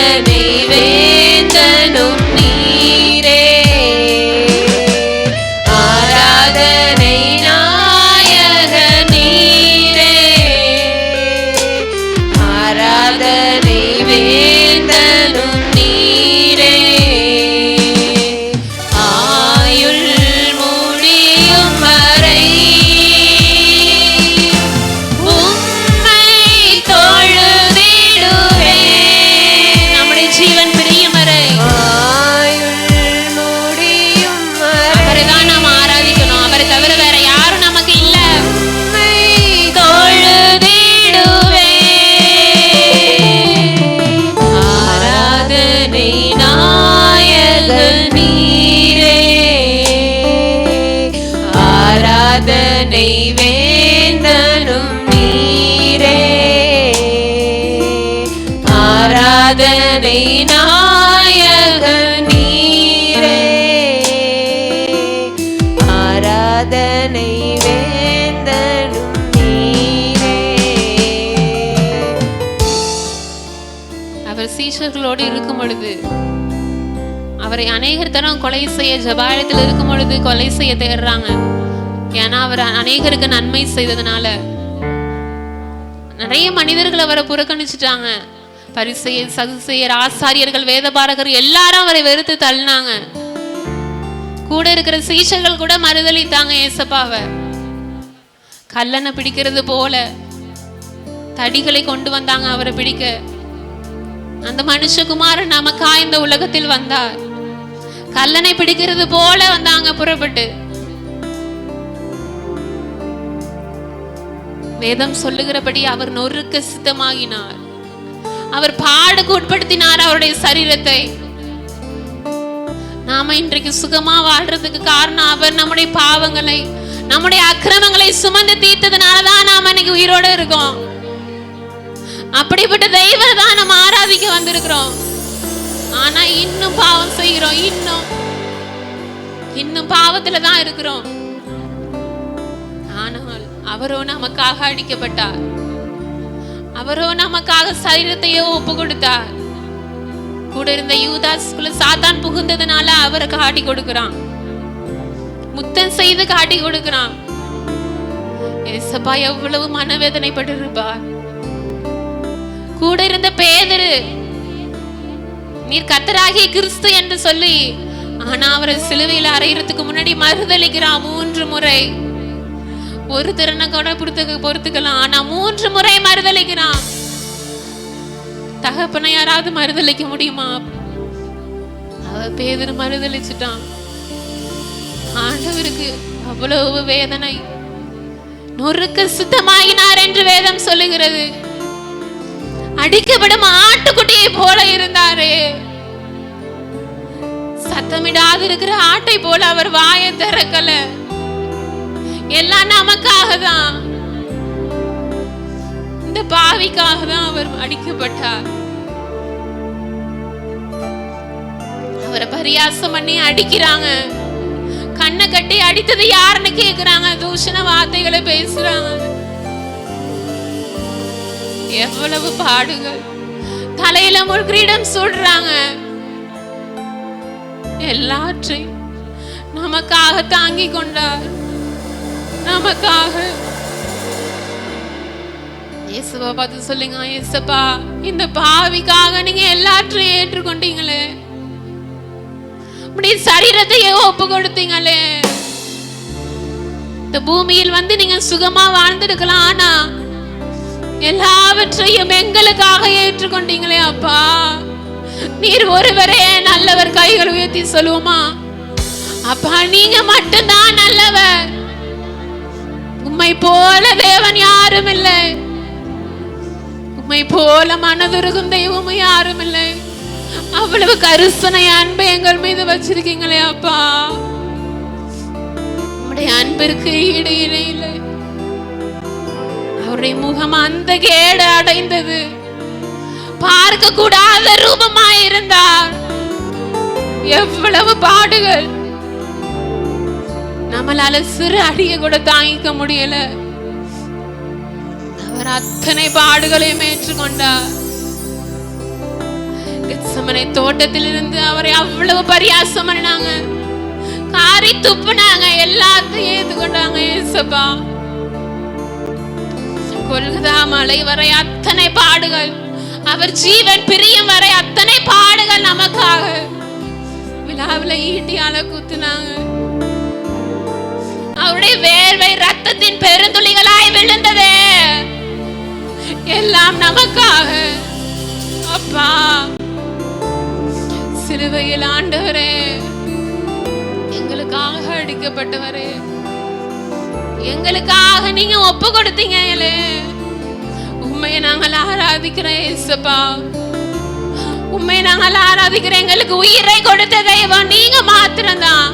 ஆராதனை வேந்தனும் நீரே, ஆராதனை நாயக நீரே, ஆராதனை வேந்தனும் நீரே. ஆயுள் முடியும் வரை உம்மை தொழுதிடுவேன். நம்முடைய ஜீவன் பிரியும் வரை, ஆயுள் முடியும் அவரை தான் நாம் ஆராதிக்கணும். அவரை தவிர வேற யாரும் நமக்கு இல்ல. உம்மை தொழுதிடுவேன். ஆராதனை நாயக நீரே, ஆராதனை வேந்தனும் நீரே, ஆராதனை நாயக நீரே, ஆராதனை வேந்தனும் நீரே. அவர் சீஷர்களோடு இருக்கும் பொழுது, அவரை அநேகர் தரம் கொலை செய்ய ஜபாலயத்தில் இருக்கும் பொழுது கொலை செய்ய தேடுறாங்க. ஏன்னா அவர் அநேகருக்கு நன்மை செய்ததுனால. நிறைய மனிதர்கள் அவரை புறக்கணிச்சுட்டாங்க. பரிசேயர், சதுசேயர், ஆசாரியர்கள், வேதபாரகர் எல்லாரும் அவரை வெறுத்து தள்ளினாங்க. கூட இருக்கிற சீஷர்கள் கூட மறுதலித்தாங்க ஏசப்பாவை. கல்லனை பிடிக்கிறது போல தடிகளை கொண்டு வந்தாங்க அவரை பிடிக்க. அந்த மனுஷகுமாரன் நமக்கா இந்த உலகத்தில் வந்தார். கல்லனை பிடிக்கிறது போல வந்தாங்க புறப்பட்டு. வேதம் சொல்லுகிறபடி அவர் நொறுக்க சித்தமாகினார். அவர் பாடுக்கு உட்படுத்தினார் அவருடைய சரீரத்தை. நாம இன்றைக்கு சுகமா வாழ்றதுக்கு காரணம் அவர் நம்முடைய பாவங்களை, நம்முடைய அக்கிரமங்களை சுமந்து தீர்த்ததுனாலதான் நாம இன்னைக்கு உயிரோட இருக்கோம். அப்படிப்பட்ட தெய்வத்தை தான் நம்ம ஆராதிக்க வந்திருக்கிறோம். ஆனா இன்னும் பாவம் செய்கிறோம், இன்னும் பாவத்துல தான் இருக்கிறோம். அவரோ நமக்காக அடிக்கப்பட்டார். அவரோ நமக்காக சரீரத்தையோ ஒப்பு கொடுத்தார். கூட இருந்த யூதாஸ்குள்ள சாத்தான் புகுந்ததுனால அவரை காட்டி கொடுக்கிறான், முத்தம் செய்து காட்டி கொடுக்கிறான். ஏசப்பா எவ்வளவு மனவேதனைப்பட்டு இருப்பார். கூட இருந்த பேதுரு, நீர் கர்த்தராகிய கிறிஸ்து என்று சொல்லி, ஆனா அவரை சிலுவையில் அறையறதுக்கு முன்னாடி மறுதளிக்கிறான் 3 முறை. ஒரு திறனை கூட பொறுத்துக்கலாம், ஆனா 3 முறை மறுதளிக்கிறான். தகப்பனை யாராவது மறுதளிக்க முடியுமா? பேதுரு மறுதளிச்சுட்டான். ஆண்டவருக்கு அவ்வளவு வேதனை. நொறுக்கு சுத்தமாகினார் என்று வேதம் சொல்லுகிறது. அடிக்கப்படும் ஆட்டுக்குட்டியை போல இருந்தாரே, சத்தமிடாது இருக்கிற ஆட்டை போல அவர் வாயை திறக்கல. எல்லாம் நமக்காக தான், இந்த பாவிக்காக தான் அவர் அடிக்கப்பட்டார். அவரை பரியாசம் பண்ணி அடிக்கிறாங்க. கண்ணை கட்டி அடித்தது யாருன்னு கேக்குறாங்க. தூஷண வார்த்தைகளை பேசுறாங்க. எவ்வளவு பாடுகள். தலையில முள்கிரீடம் சூடுறாங்க. எல்லாற்றையும் நமக்காக தாங்கி கொண்டார். நமக்காக. இயேசுவை பார்த்து சொல்லுங்க, இயேசப்பா இந்த பாவிக்காக நீங்க எல்லாற்றையும் ஏற்றுக்கொண்டீங்களே, சரீரத்தையே ஒப்பு கொடுத்தீங்களே. இந்த பூமியில் வந்து நீங்க சுகமா வாழ்ந்திருக்கலாம், ஆனா எல்லாவற்றையும் எங்களுக்காக ஏற்றுக்கொண்டீங்களே அப்பா. நீர் ஒருவரே நல்லவர். கைகள் உயர்த்தி சொல்லுவோமா? அப்பா நீங்க மட்டும்தான் நல்லவர். உம்மை போல தேவன் யாரும் இல்லை. உம்மை போல மனதுருகும் தெய்வமும் யாரும் இல்லை. அவ்வளவு கருசனை அன்பை எங்கள் மீது வச்சிருக்கீங்களே அப்பா. உம்முடைய அன்பிற்கு ஈடு இணை இல்லை. அவருடைய முகம் அந்த கேடு அடைந்தது. பார்க்க கூடாத ரூபமாயிருந்தார். எவ்வளவு பாடுகள். நம்மளால சிறு அடிய கூட தாங்கிக்க முடியல. அவர் அத்தனை பாடுகளையும் ஏற்றுக்கொண்டார். கெத்சமனே தோட்டத்தில் இருந்து அவரை அவ்வளவு பரியாசம் பண்ணாங்க, காரி துப்புனாங்க, எல்லாத்தையும் ஏற்றுக்கொண்டாங்க. ஏசப்பா கொல்கதா மலை வரை அத்தனை பாடுகள், அவர் ஜீவன் பிரியும் வரை அத்தனை பாடுகள் நமக்காக. விழாவில் ஈட்டியால குத்துனாங்க. அவருடைய வேர்வை ரத்தத்தின் பெருந்துளிகளாய் விழுந்ததே, எல்லாம் நமக்காக. அப்பா சிலுவையில் ஆண்டவரே, எங்களுக்காக அடிக்கப்பட்டவரே, எங்களுக்காக நீங்க ஒப்பு கொடுத்தீங்களே, உண்மையை நாங்கள் ஆராதிக்கிறோம். ஏசப்பா உண்மையை நாங்கள் ஆராதிக்கிறோம். எங்களுக்கு உயிரை கொடுத்த தெய்வம் நீங்க மாத்திரம்தான்.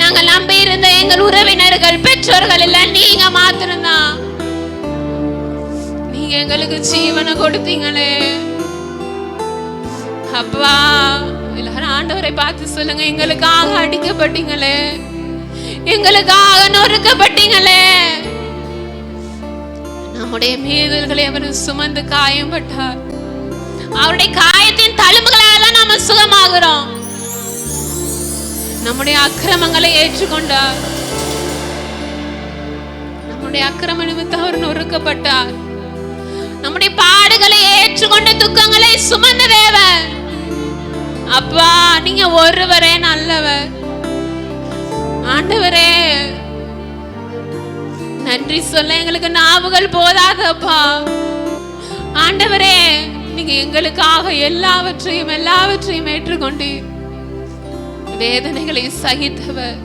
நாங்கள் நம்பி இருந்த எங்கள் உறவினர்கள், பெற்றோர்கள் எல்லாம் நீங்க மாத்திரம்தான். நீங்க எங்களுக்கு ஜீவனை கொடுத்தீங்களே அப்பா. எல்லாரும் ஆண்டவரை பார்த்து சொல்லுங்க, எங்களுக்காக அடிக்கப்பட்டீங்களே, எங்களுக்காக நொறுக்கப்பட்டீங்களே. நம்முடைய மீறல்களை அவர் சுமந்து காயப்பட்டார். அவருடைய காயத்தின் தழும்புகளால தான் நாம சுகமாகிறோம். நம்முடைய அக்கிரமங்களை ஏற்றுக்கொண்டார். நம்முடைய அக்கிரம நிமித்தம் அவர் நொறுக்கப்பட்டார். நம்முடைய பாடுகளை ஏற்றுக்கொண்ட துக்கங்களை சுமந்த தேவன். அப்பா நீங்க ஒருவரே நல்லவர். ஆண்டவரே நன்றி சொல்ல எங்களுக்கு நாவுகள் போதாதப்பா. ஆண்டவரே நீங்க எங்களுக்காக எல்லாவற்றையும் ஏற்றுக்கொண்டு வேதனைகளை சகித்தவர்.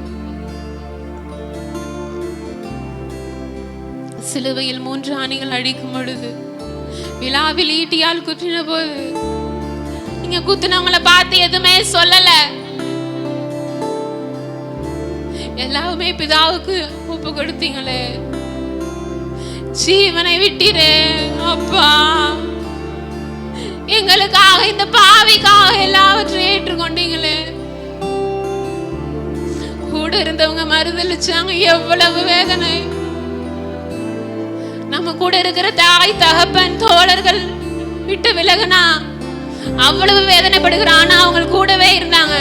சிலுவையில் 3 ஆணிகள் அடிக்கும் பொழுது, விழாவில் ஈட்டியால் குத்தின போது, நீங்க குத்துனவங்களை பார்த்து எதுவுமே சொல்லல. எல்லாமே பிதாவுக்கு ஒப்பு கொடுத்தீங்களே. ஜீவனை விட்டிரே அப்பா. எங்களுக்காக, இந்த பாவிக்காக எல்லாவற்றையும் ஏற்றுக்கொண்டீங்களே. கூட இருந்தவங்க மறுதளிச்சாங்க. எவ்வளவு வேதனை. நம்ம கூட இருக்கிற தாய் தகப்பன் தோழர்கள் விட்டு விலகுனா அவ்வளவு வேதனைப்படுகிறான். ஆனா அவங்க கூடவே இருந்தாங்க,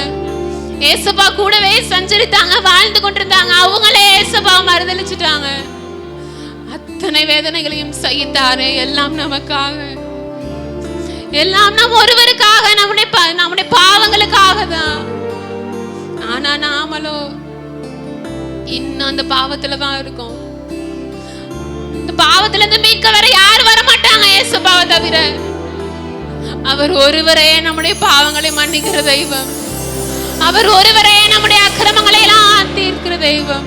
ஏசப்பா கூடவே சஞ்சரித்தாங்க, வாழ்ந்து கொண்டிருந்தாங்க. அவங்களே ஏசப்பா மறுதலிச்சுட்டாங்க. அத்தனை வேதனைகளையும் சகித்தாரே, எல்லாம் நமக்காக, எல்லாம் நம் ஒருவருக்காக, நம்முடைய பாவங்களுக்காக தான். ஆனா நாமளோ இன்னும் அந்த பாவத்துல தான் இருக்கோம். இந்த பாவத்துல இருந்து மீட்க வர யாரும் வர மாட்டாங்க ஏசப்பாவை தவிர. அவர் ஒருவரே நம்முடைய பாவங்களை மன்னிக்கிற தெய்வம். அவர் ஒருவரே நம்முடைய அக்கிரமங்களை எல்லாம் தீர்க்கிற தெய்வம்.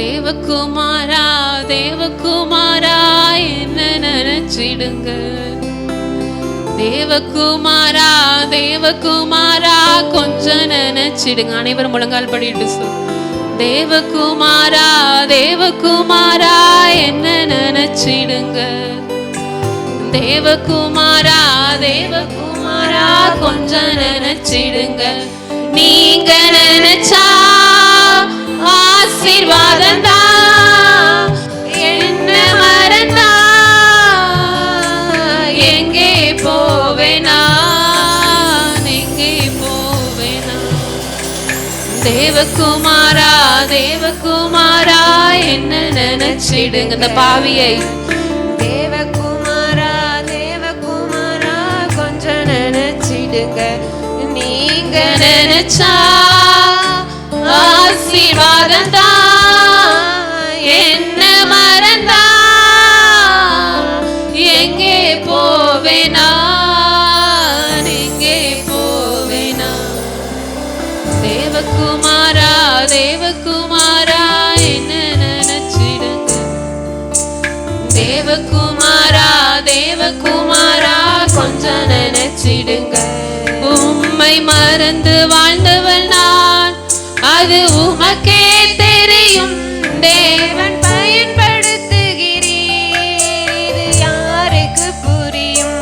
தேவகுமாரா தேவகுமாரா என்ன நினைச்சிடுங்க, தேவகுமாரா தேவகுமாரா கொஞ்சம் நினைச்சிடுங்க. அனைவரும் முழங்கால் படிட்டு சொல். தேவகுமாரா தேவகுமாரா என்ன நினைச்சிடுங்க, தேவகுமாரா தேவகுமாரா கொஞ்சம் நினைச்சிடுங்க. நீங்க நினைச்சா ஆசீர்வாதம் தான், என்ன மறந்தா எங்கே போவேனா, எங்கே போவேனா. தேவகுமாரா தேவகுமாரா என்ன நினைச்சிடுங்க. இந்த பாவியை தேவகுமாரா தேவகுமாரா கொஞ்சம் நினைச்சிடுங்க. நீங்க நினைச்சா ஆசீர்வாதம் தான், என்ன மறந்தா எங்கே போவேனா, எங்கே போவேனா. தேவகுமாரா தேவகுமாரா என்ன நினைச்சிடுங்க, தேவகுமாரா தேவகுமாரா கொஞ்சம் நினைச்சிடுங்க. உம்மை மறந்து வாழ்ந்தவள் நான், அது உமக்கே தெரியும். தேவன் பயன்படுத்துகிறீர், இது யாருக்கு புரியும்.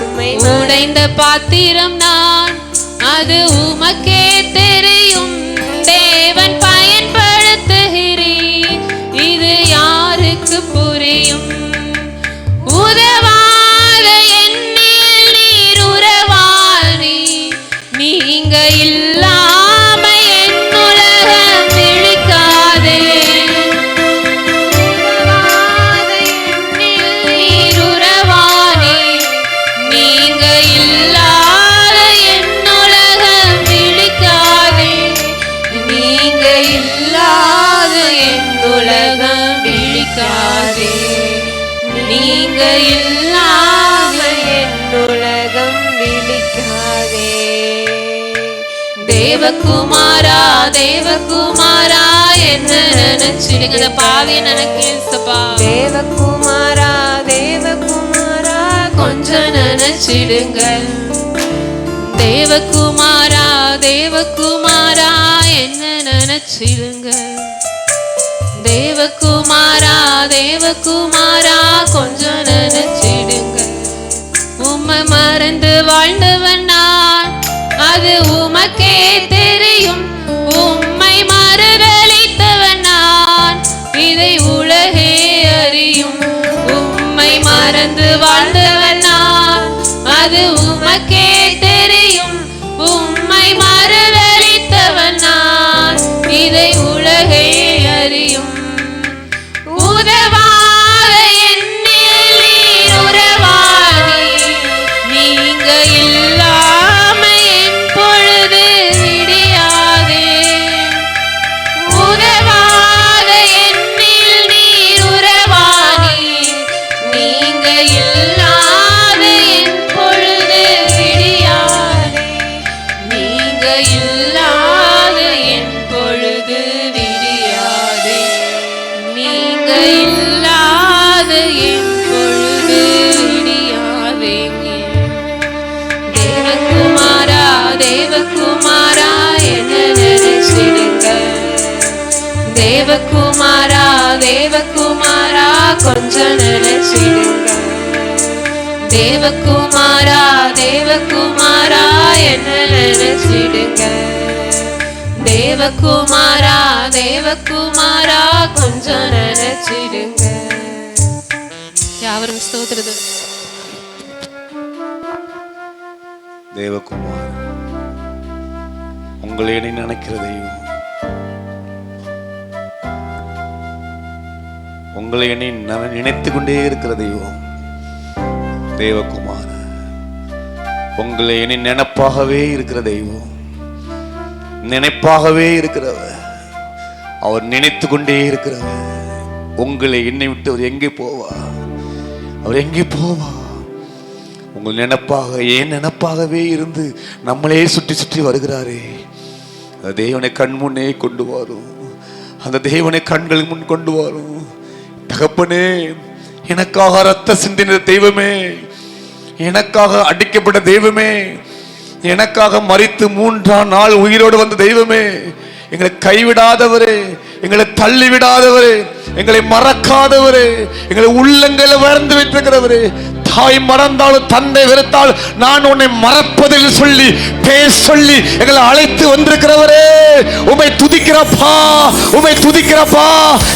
உம்மை உடைந்த பாத்திரம் நான், அது உமக்கே தெரியும். தேவன் பயன்படுத்துகிறீர், இது யாருக்கு புரியும். உதவாத என்னில் நீர் உறவானி, நீங்க இல்லாம என் உலகம் விழிக்காதே. உதவாத என்னில் நீர் உறவானி, நீங்க இல்லாத என் உலகம் விழிக்காதே. நீங்க இல்லாத என் உலகம் விழிக்காதே. நீங்க இல்லாம என் உலகம் விழிக்காதே. தேவகுமாரா தேவகுமாரா என்ன நினைச்சிடுங்க. இந்த பாவியை நினைப்பா. தேவகுமாரா தேவகுமாரா கொஞ்சம் நினைச்சிடுங்க. தேவகுமாரா தேவகுமாரா என்ன நினைச்சிடுங்க. தேவகுமாரா தேவகுமாரா கொஞ்சம் நினைச்சிடுங்க. உம்மை மறந்து வாழ்ந்தவன் நான், அது உமக்கே தெரியும். உம்மை மறுதலித்தவன் நான், இதை உலகே அறியும். உம்மை மறந்து வாழ்ந்தவன் நான், அது உமக்கே தெரியும். உம்மை மறுதலித்தவன் நான், இதை உலகே அறியும். உதவாத என்னில் நீர் உறவானி, நீங்க இல்லாம என் பொழுது விடியாதே. உதவாத என்னில் நீர் உறவானி, நீங்க இல்லாத என் பொழுது விடியாதே. நீங்க இல்லாத என் பொழுது விடியாதே. நீங்க இல்லாத என் பொழுது விடியாதே. தேவகுமாரா தேவகுமாரா என்ன நினைச்சிடுங்க. தேவகுமாரா தேவகுமாரா கொஞ்சம் நினைச்சிடுங்க. தேவகுமாரா தேவகுமாரா என்ன நினைச்சிடுங்க. தேவகுமாரா தேவகுமாரா கொஞ்சம் நினைச்சிடுங்க. யாவரும் ஸ்தோத்திரம். தேவகுமார் உங்களை நினைக்கிற தெய்வம், உங்களை நினைத்து கொண்டே இருக்கிற தெய்வம். தேவகுமார் உங்களை நினைப்பாகவே இருக்கிற தெய்வம், நினைப்பாகவே இருக்கிறவர். அவர் நினைத்து கொண்டே இருக்கிறவர். உங்களை என்னை விட்டு அவர் எங்கே போவா? அவர் எங்கே போவா? உங்கள் நினைப்பாக ஏன் நினைப்பாகவே இருந்து நம்மளே சுற்றி சுற்றி வருகிறாரே. அந்த தேவனை கண் முன்னே கொண்டு வரும். அந்த தேவனை கண்கள் முன் கொண்டு வரும். தகப்பனே, எனக்காக ரத்த சிந்தின தெய்வமே, எனக்காக அடிக்கப்பட்ட தெய்வமே, எனக்காக மரித்து 3ஆம் நாள் உயிரோடு வந்த தெய்வமே, எங்களை கைவிடாதவரே, எங்களை தள்ளி விடாதவரே, எங்களை மறக்காதவரே, எங்களை உள்ளங்களை வளர்ந்து வைத்திருக்கிறவரே, தாய் மறந்தாலும் தந்தை வெறுத்தால் நான் உன்னை மறப்பதில் சொல்லி பேர் சொல்லி எங்களை அழைத்து வந்திருக்கிறவரே, உம்மை துதிக்கிறப்பா, உம்மை துதிக்கிறப்பா.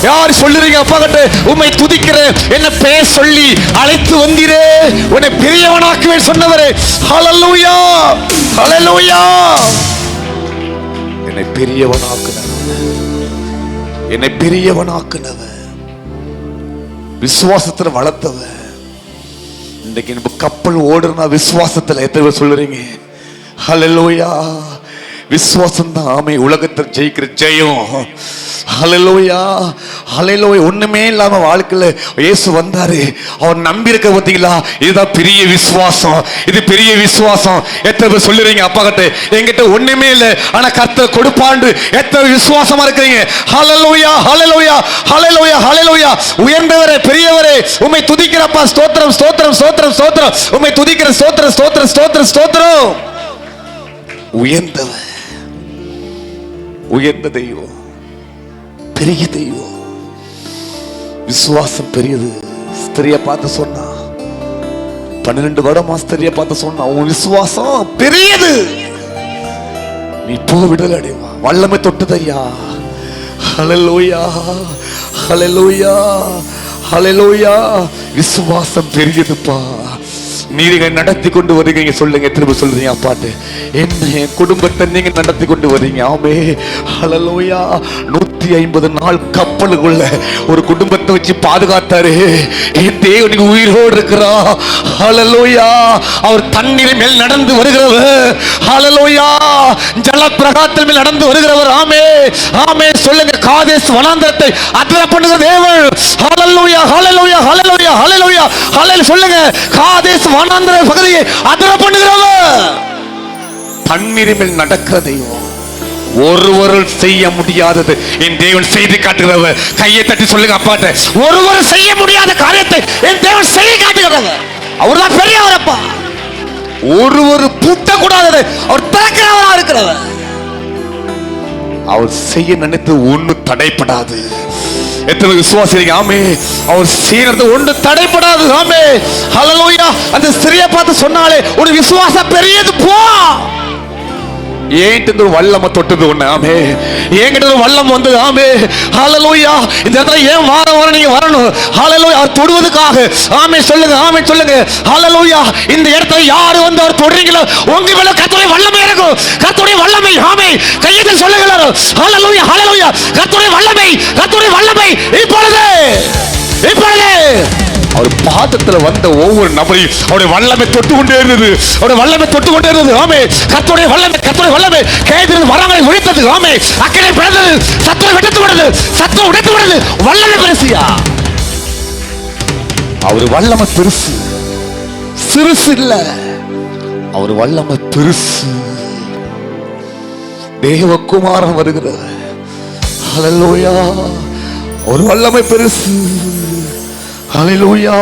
யார் சொல்லுறீங்க அப்பா கிட்ட? உம்மை துதிக்கிறேன், என்ன பேர் சொல்லி அழைத்து வந்தீரே, உன்னை பெரியவனாக்குவேன் சொன்னவரே. ஹல்லேலூயா, ஹல்லேலூயா. என்னை பெரியவனாக்குனவர், என்னை பெரியவனாக்குனவர், விசுவாசத்துல வளர்த்தவர். இன்றைக்கு நம்ம கப்பல் ஓடுறா விசுவாசத்துல. எத்தனை சொல்லுறீங்க? ஹல்லேலூயா. விசுவாசம் தான் ஆமை உலகத்தில் ஜெயிக்கிற ஜெயம். ஹல்லேலூயா, ஹல்லேலூயா. ஒண்ணுமே இல்லாம வாழ்க்கையில இயேசு வந்தாரு. அவர் நம்பி இருக்க பார்த்தீங்களா? இதுதான் பெரிய விசுவாசம். இது பெரிய விசுவாசம். எத்தனை பேர் சொல்லுறீங்க அப்பா கிட்ட? என்கிட்ட ஒண்ணுமே இல்லை, ஆனா கர்த்தர் கொடுப்பாண்டு எத்தனை விசுவாசமா இருக்கிறீங்க? ஹல்லேலூயா, ஹல்லேலூயா, ஹல்லேலூயா, ஹல்லேலூயா. உயர்ந்தவரே, பெரியவரே, உம்மை துதிக்கிறப்பா. ஸ்தோத்திரம், ஸ்தோத்திரம், ஸ்தோத்திரம், ஸ்தோத்திரம். உம்மை துதிக்கிற ஸ்தோத்திரம், ஸ்தோத்திரம், ஸ்தோத்திரம், ஸ்தோத்திரம். உயர்ந்தவர், உயர்ந்த தெய்வம், பெரிய தெய்வம். விசுவாசம் பெரியது. ஸ்திரிய பார்த்து சொன்னா, 12 வருடமா ஸ்திரிய பார்த்து சொன்னா, உன் விசுவாசம் பெரியது, நீ போ, விடுதலை அடைவா. வல்லமை தொட்டதையா. ஹல்லேலூயா, ஹல்லேலூயா, ஹல்லேலூயா. விசுவாசம் பெரியதுப்பா. நீங்க நடத்தி கொண்டு வரீங்க. சொல்லுங்க, திரும்ப சொல்றீங்க அப்பாட்டு, என்ன குடும்பத்தை நீங்க நடத்தி கொண்டு வரீங்க. ஆமே, ஹல்லேலூயா. 150 நாள் கப்பலுக்குள்ள ஒரு குடும்பத்தை வச்சு பாதுகாத்தாரு. என் தேவனுக்கு உயிரோடு இருக்கிறா. ஹல்லேலூயா. அவர் தண்ணீர் மேல் நடந்து வருகிறவர். ஹல்லேலூயா. ஜல பிரகாரத்தில் மேல் நடந்து வருகிறவர். ஆமே, ஆமே. சொல்லுங்க, காதேஸ் வனாந்தரத்தை அதிர பண்ணுகிற தேவன். ஹல்லேலூயா, ஹல்லேலூயா, ஹல்லேலூயா, ஹல்லேலூயா, ஹல்லேலூயா. சொல்லுங்க, காதேஸ் வனாந்தர பகுதியை அதிர பண்ணுகிறவர். தண்ணீர் மேல் நடக்கிற தெய்வம். ஒருவரும் செய்ய முடியாதது என் தேவன் செய்து காட்டுகிறவர். கையை தட்டி சொல்லுங்க அப்பாட்ட, ஒருவரும் செய்ய முடியாத காரியத்தை என் தேவன் செய்து காட்டுகிறவர். அவர்தான் பெரியவர் அப்பா. ஒருவர் பூட்ட கூடாதது அவர் திறக்கிறவரா இருக்கிறவர். அவர் செய்ய நினைத்து ஒண்ணு தடைப்படாது. எத்தனை விசுவாசிங்க? ஆமே. அவர் செய்யறது ஒன்று தடைப்படாது. ஆமே, ஹல்லேலூயா. அந்த ஸ்திரியை பார்த்து சொன்னாலே ஒரு விசுவாசம் பெரியது போ. ஏன்ட்டு ஒரு வல்லமை தொட்டது ஒண்ணு. ஆமே, என்கிட்ட ஒரு வல்லம் வந்தது. ஆமே, ஹல்லேலூயா. இந்த இடத்துல ஏன் வாரம் நீங்க வரணும்? ஹல்லேலூயா. அவர் தொடுவதற்காக. ஆமே, சொல்லுங்க, ஆமே சொல்லுங்க. ஹல்லேலூயா. இந்த இடத்துல யாரு வந்து அவர் தொடுறீங்களோ உங்க மேல கர்த்தருடைய வல்லமை இருக்கும். கர்த்தருடைய வல்லமை. ஆமே, கையை சொல்லுங்க எல்லாரும். ஹல்லேலூயா, ஹல்லேலூயா. கர்த்தருடைய வல்லமை, கர்த்தருடைய வல்லமை இப்பொழுது, இப்பொழுது அவர் பாதத்துல வந்த ஒவ்வொரு நபரையும் அவருடைய வல்லமை தொட்டு கொண்டே இருந்தது. அவருடைய வல்லமை தொட்டு கொண்டே இருந்தது. ஆமே, கர்த்தருடைய வல்லமை, கர்த்தருடைய வல்லமை கேதிருந்து வரங்களை ஒழித்தது. ஆமே, அக்கறை பிறந்தது, சத்துரை வெட்டத்து விடுது, சத்துரை உடைத்து விடுது. வல்லமை பெருசியா? அவர் வல்லமை பெருசு, சிறுசு இல்ல. அவர் வல்லமை பெருசு. தேவகுமாரன் வருகிறார். ஹல்லேலூயா. ஒரு வல்லமை பெருசு. ஹல்லேலூயா,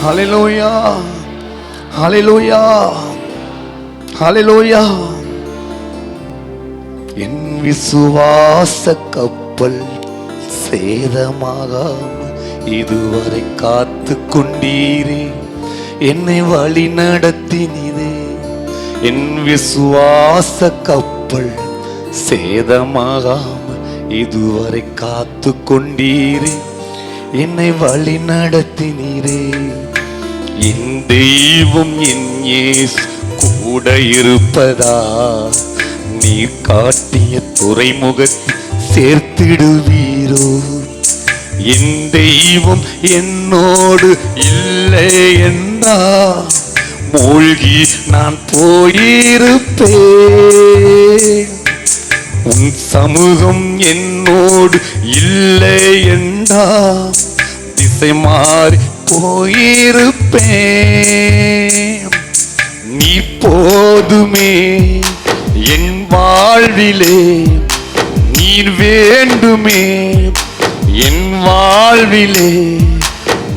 ஹல்லேலூயா, ஹல்லேலூயா, ஹல்லேலூயா. என் விசுவாச கப்பல் சேதமாகாமல் இதுவரை காத்து கொண்டீரே, என்னை வழி நடத்தினீரே. என் விசுவாச கப்பல் சேதமாகாமல் இதுவரை காத்து கொண்டீரே, என்னை வழி நடத்தினீரே. என் தெய்வம் என் இயேசு கூட இருப்பதா, நீர் காட்டிய துறைமுகத்தில் சேர்த்திடுவீரோ. என் தெய்வம் என்னோடு இல்லை என்றா, மூழ்கி நான் போயிருப்பேன். உன் சமூகம் என்னோடு இல்லை என்றா, திசை மாறி போயிருப்பேன். நீ போதுமே என் வாழ்விலே, நீர் வேண்டுமே என் வாழ்விலே.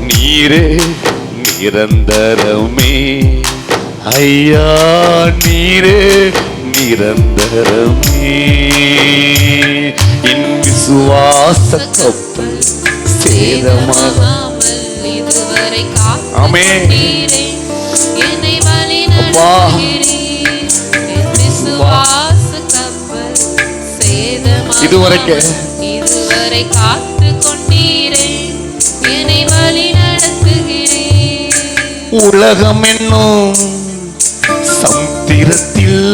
நீரே நிரந்தரமே ஐயா, நீரே நிரந்தரமே. என் விசுவாச கப்பல் சேதமாகாமல் இதுவரை ஆமென். என்னை வழி நடத்துகிறீர். என் விசுவாச கப்பல் சேதமாகாமல் இதுவரை காத்து கொண்டீரே, என்னை வழி நடத்துகிறீர். உலகம் என்னும் சமுத்திரத்தில்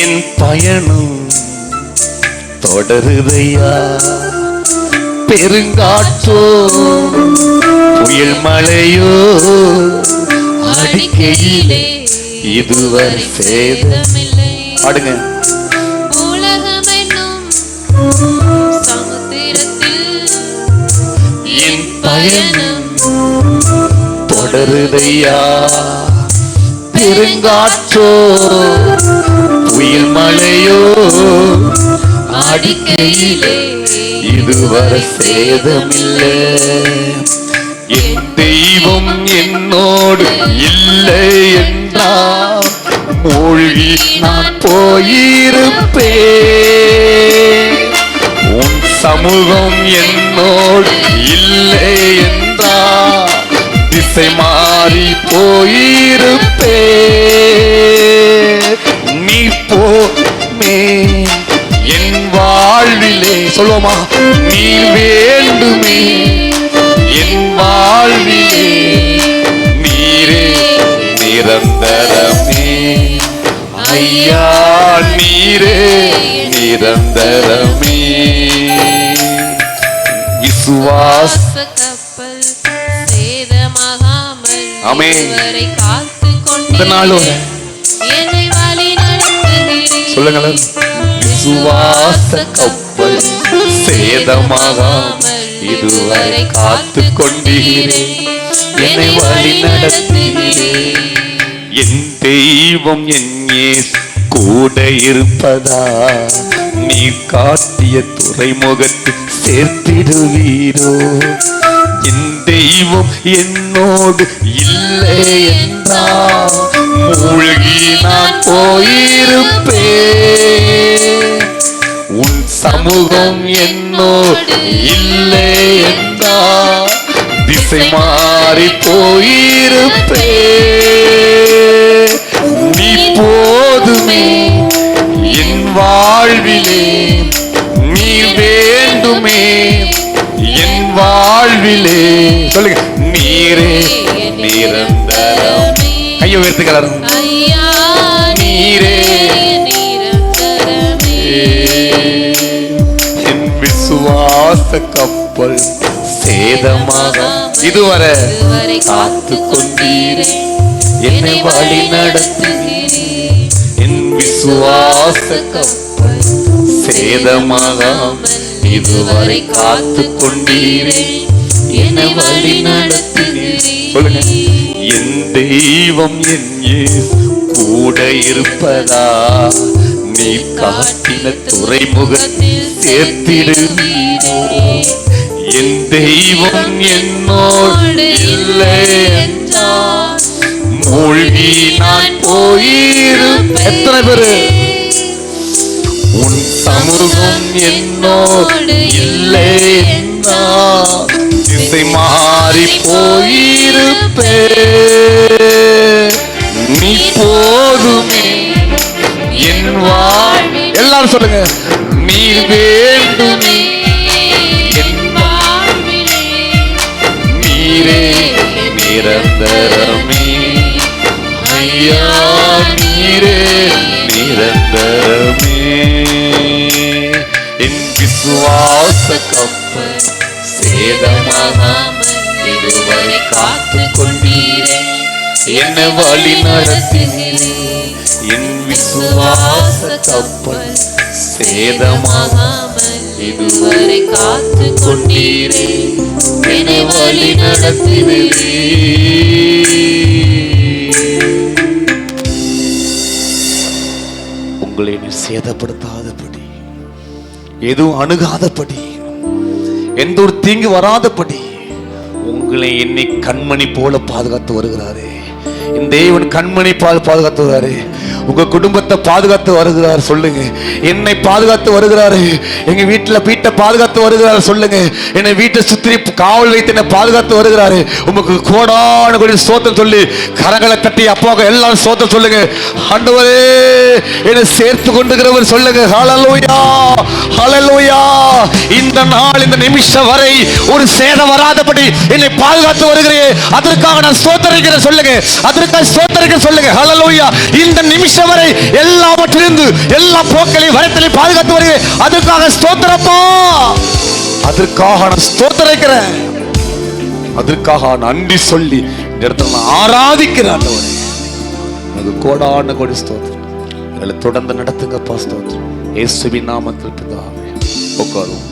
என் பயணம் தொடருதையா. பெருங்காற்றோ புயல் மழையோ அடிக்கையிலே இதுவரை சேதமில்லை. பாடுங்க. உலகம் என்னும் சமுத்திரத்தில் என் பயணம் தொடருதையா. பெருங்காற்றோ புயல் மழையோ அடிக்கையிலே இதுவரை சேதமில்லை. என் தெய்வம் என்னோடு இல்லை என்றால், மூழ்கி நான் போயிருப்பேன். உன் சமூகம் என்னோடு இல்லை என்றால், திசை மாறி போயிருப்பேன். நீ போமே என் வாழ்விலே, சொல்லுவோமா, நீ வேண்டுமே என் வாழ்விலே. நீரே நிரந்தரமே ஐயா, நீரே நிரந்தரமே. விசுவாச கப்பல் சேதமாகாமல் ஆமென். இதுவரை காத்து நாளோட கொண்டீரே, என்னை வழி நடத்துகிறீர். சொல்லுங்களேன். விசுவாச கப்பல் சேதமாகாமல் இதுவரை காத்து கொண்டீரே, என்னை வழி நடத்துகிறீரே. என் தெய்வம் என் இயேசு கூட இருப்பதா, நீ காட்டிய துறைமுகத்தில் சேர்த்திடுவீரோ. என் தெய்வம் என்னோடு இல்லை என்றால், மூழ்கி நான் போயிருப்பேன். உன் சமூகம் என்னோடு இல்லை என்றால், திசை மாறி போயிருப்பேன். நீ போதுமே என் வாழ்விலே, நீ வேண்டுமே என் வாழ்விலே. சொல்லுங்க. நீரே நிரந்தரம். கையை உயர்த்துக்கிறார். ஐயா, நீரே நிரந்தரமே. என் விசுவாச கப்பல் சேதமாக இதுவரை காத்து கொண்டீரே, என்னை வழி நடத்துகிறீர். என் விசுவாச கப்பல் சேதமாகாமல் இதுவரை காத்து கொண்டீரே, என்னை வழி நடத்துகிறீர். சொல்லுங்க. என் தெய்வம் என் இயேசு கூட இருப்பதா, நீ காட்டின துறைமுகத்தில் சேர்த்திடுவீரோ. என் தெய்வம் என்னோடு இல்லை என்றால், மூழ்கி நான் போயிருப்பேன். எத்தனை பேரு உன் சமூகம் என்னோடு இல்லை என்றால், திசை மாறி போயிருப்பேன். நீ போதுமே என் வாழ்வில் எல்லாரும் சொல்லுங்க. நீர் வேண்டுமே என் வாழ்விலே, நீரே நிரந்தரமே ஐயா, நீரே நிரந்தரமே. என் விசுவாச கப்பல் சேதமாகாமல் இதுவரை காத்து கொண்டீரே, என்னை வழி நடத்தினீரே. என் விசுவாச கப்பல் சேதமாகாமல் இதுவரை காத்து கொண்டீரே, என்னை வழி நடத்தினீரே. உங்களை நீ சேதப்படுத்தாதபடி, எதுவும் அணுகாதபடி, எந்த ஒரு தீங்கு வராதபடி உங்களை என்னை கண்மணி போல பாதுகாத்து வருகிறாரே. இந்த தேவன் கண்மணி பாதுகாத்து வருகிறாரு. உங்க குடும்பத்தை பாதுகாத்து வருகிறார். சொல்லுங்க, என்னை பாதுகாத்து வருகிறாரு. எங்க வீட்டை பாதுகாத்து வருகிறாரு. சொல்லுங்க, என்னை வீட்டை சுற்றி காவல் வைத்து என்னை பாதுகாத்து வருகிறாரு. உங்களுக்கு கோடான கோடி ஸ்தோத்திரம் சொல்லி கரங்களை தட்டி அப்பாவுக்கு எல்லாரும் ஸ்தோத்திரம் சொல்லுங்க. ஆண்டவரே, என்னை சேர்த்து கொண்டுகிறவர் சொல்லுங்க. ஹல்லேலூயா, ஹல்லேலூயா. இந்த நாள், இந்த நிமிஷம் வரை ஒரு சேதம் வராதபடி என்னை பாதுகாத்து வருகிறேன். அதற்காக நான் ஸ்தோத்திரிக்கிறேன். சொல்லுங்க, அதற்காக ஸ்தோத்திரிக்க சொல்லுங்க. ஹல்லேலூயா. இந்த நிமிஷம் வரை எல்லாவற்றிலிருந்து எல்லா போக்களையும் வரத்திலையும் பாதுகாத்து வருகிறேன். அதற்காக ஸ்தோத்திரப்பா. அதற்காக நான் ஸ்தோத்திரிக்கிறேன். அதற்காக நன்றி சொல்லி இந்த இடத்துல நான் ஆராதிக்கிறேன். அது கோடான கோடி ஸ்தோத்திரம். எங்களை தொடர்ந்து நடத்துங்கப்பா. ஸ்தோத்திரம் இயேசுவின் நாமத்தில் பிதாவே. உட்காரும்.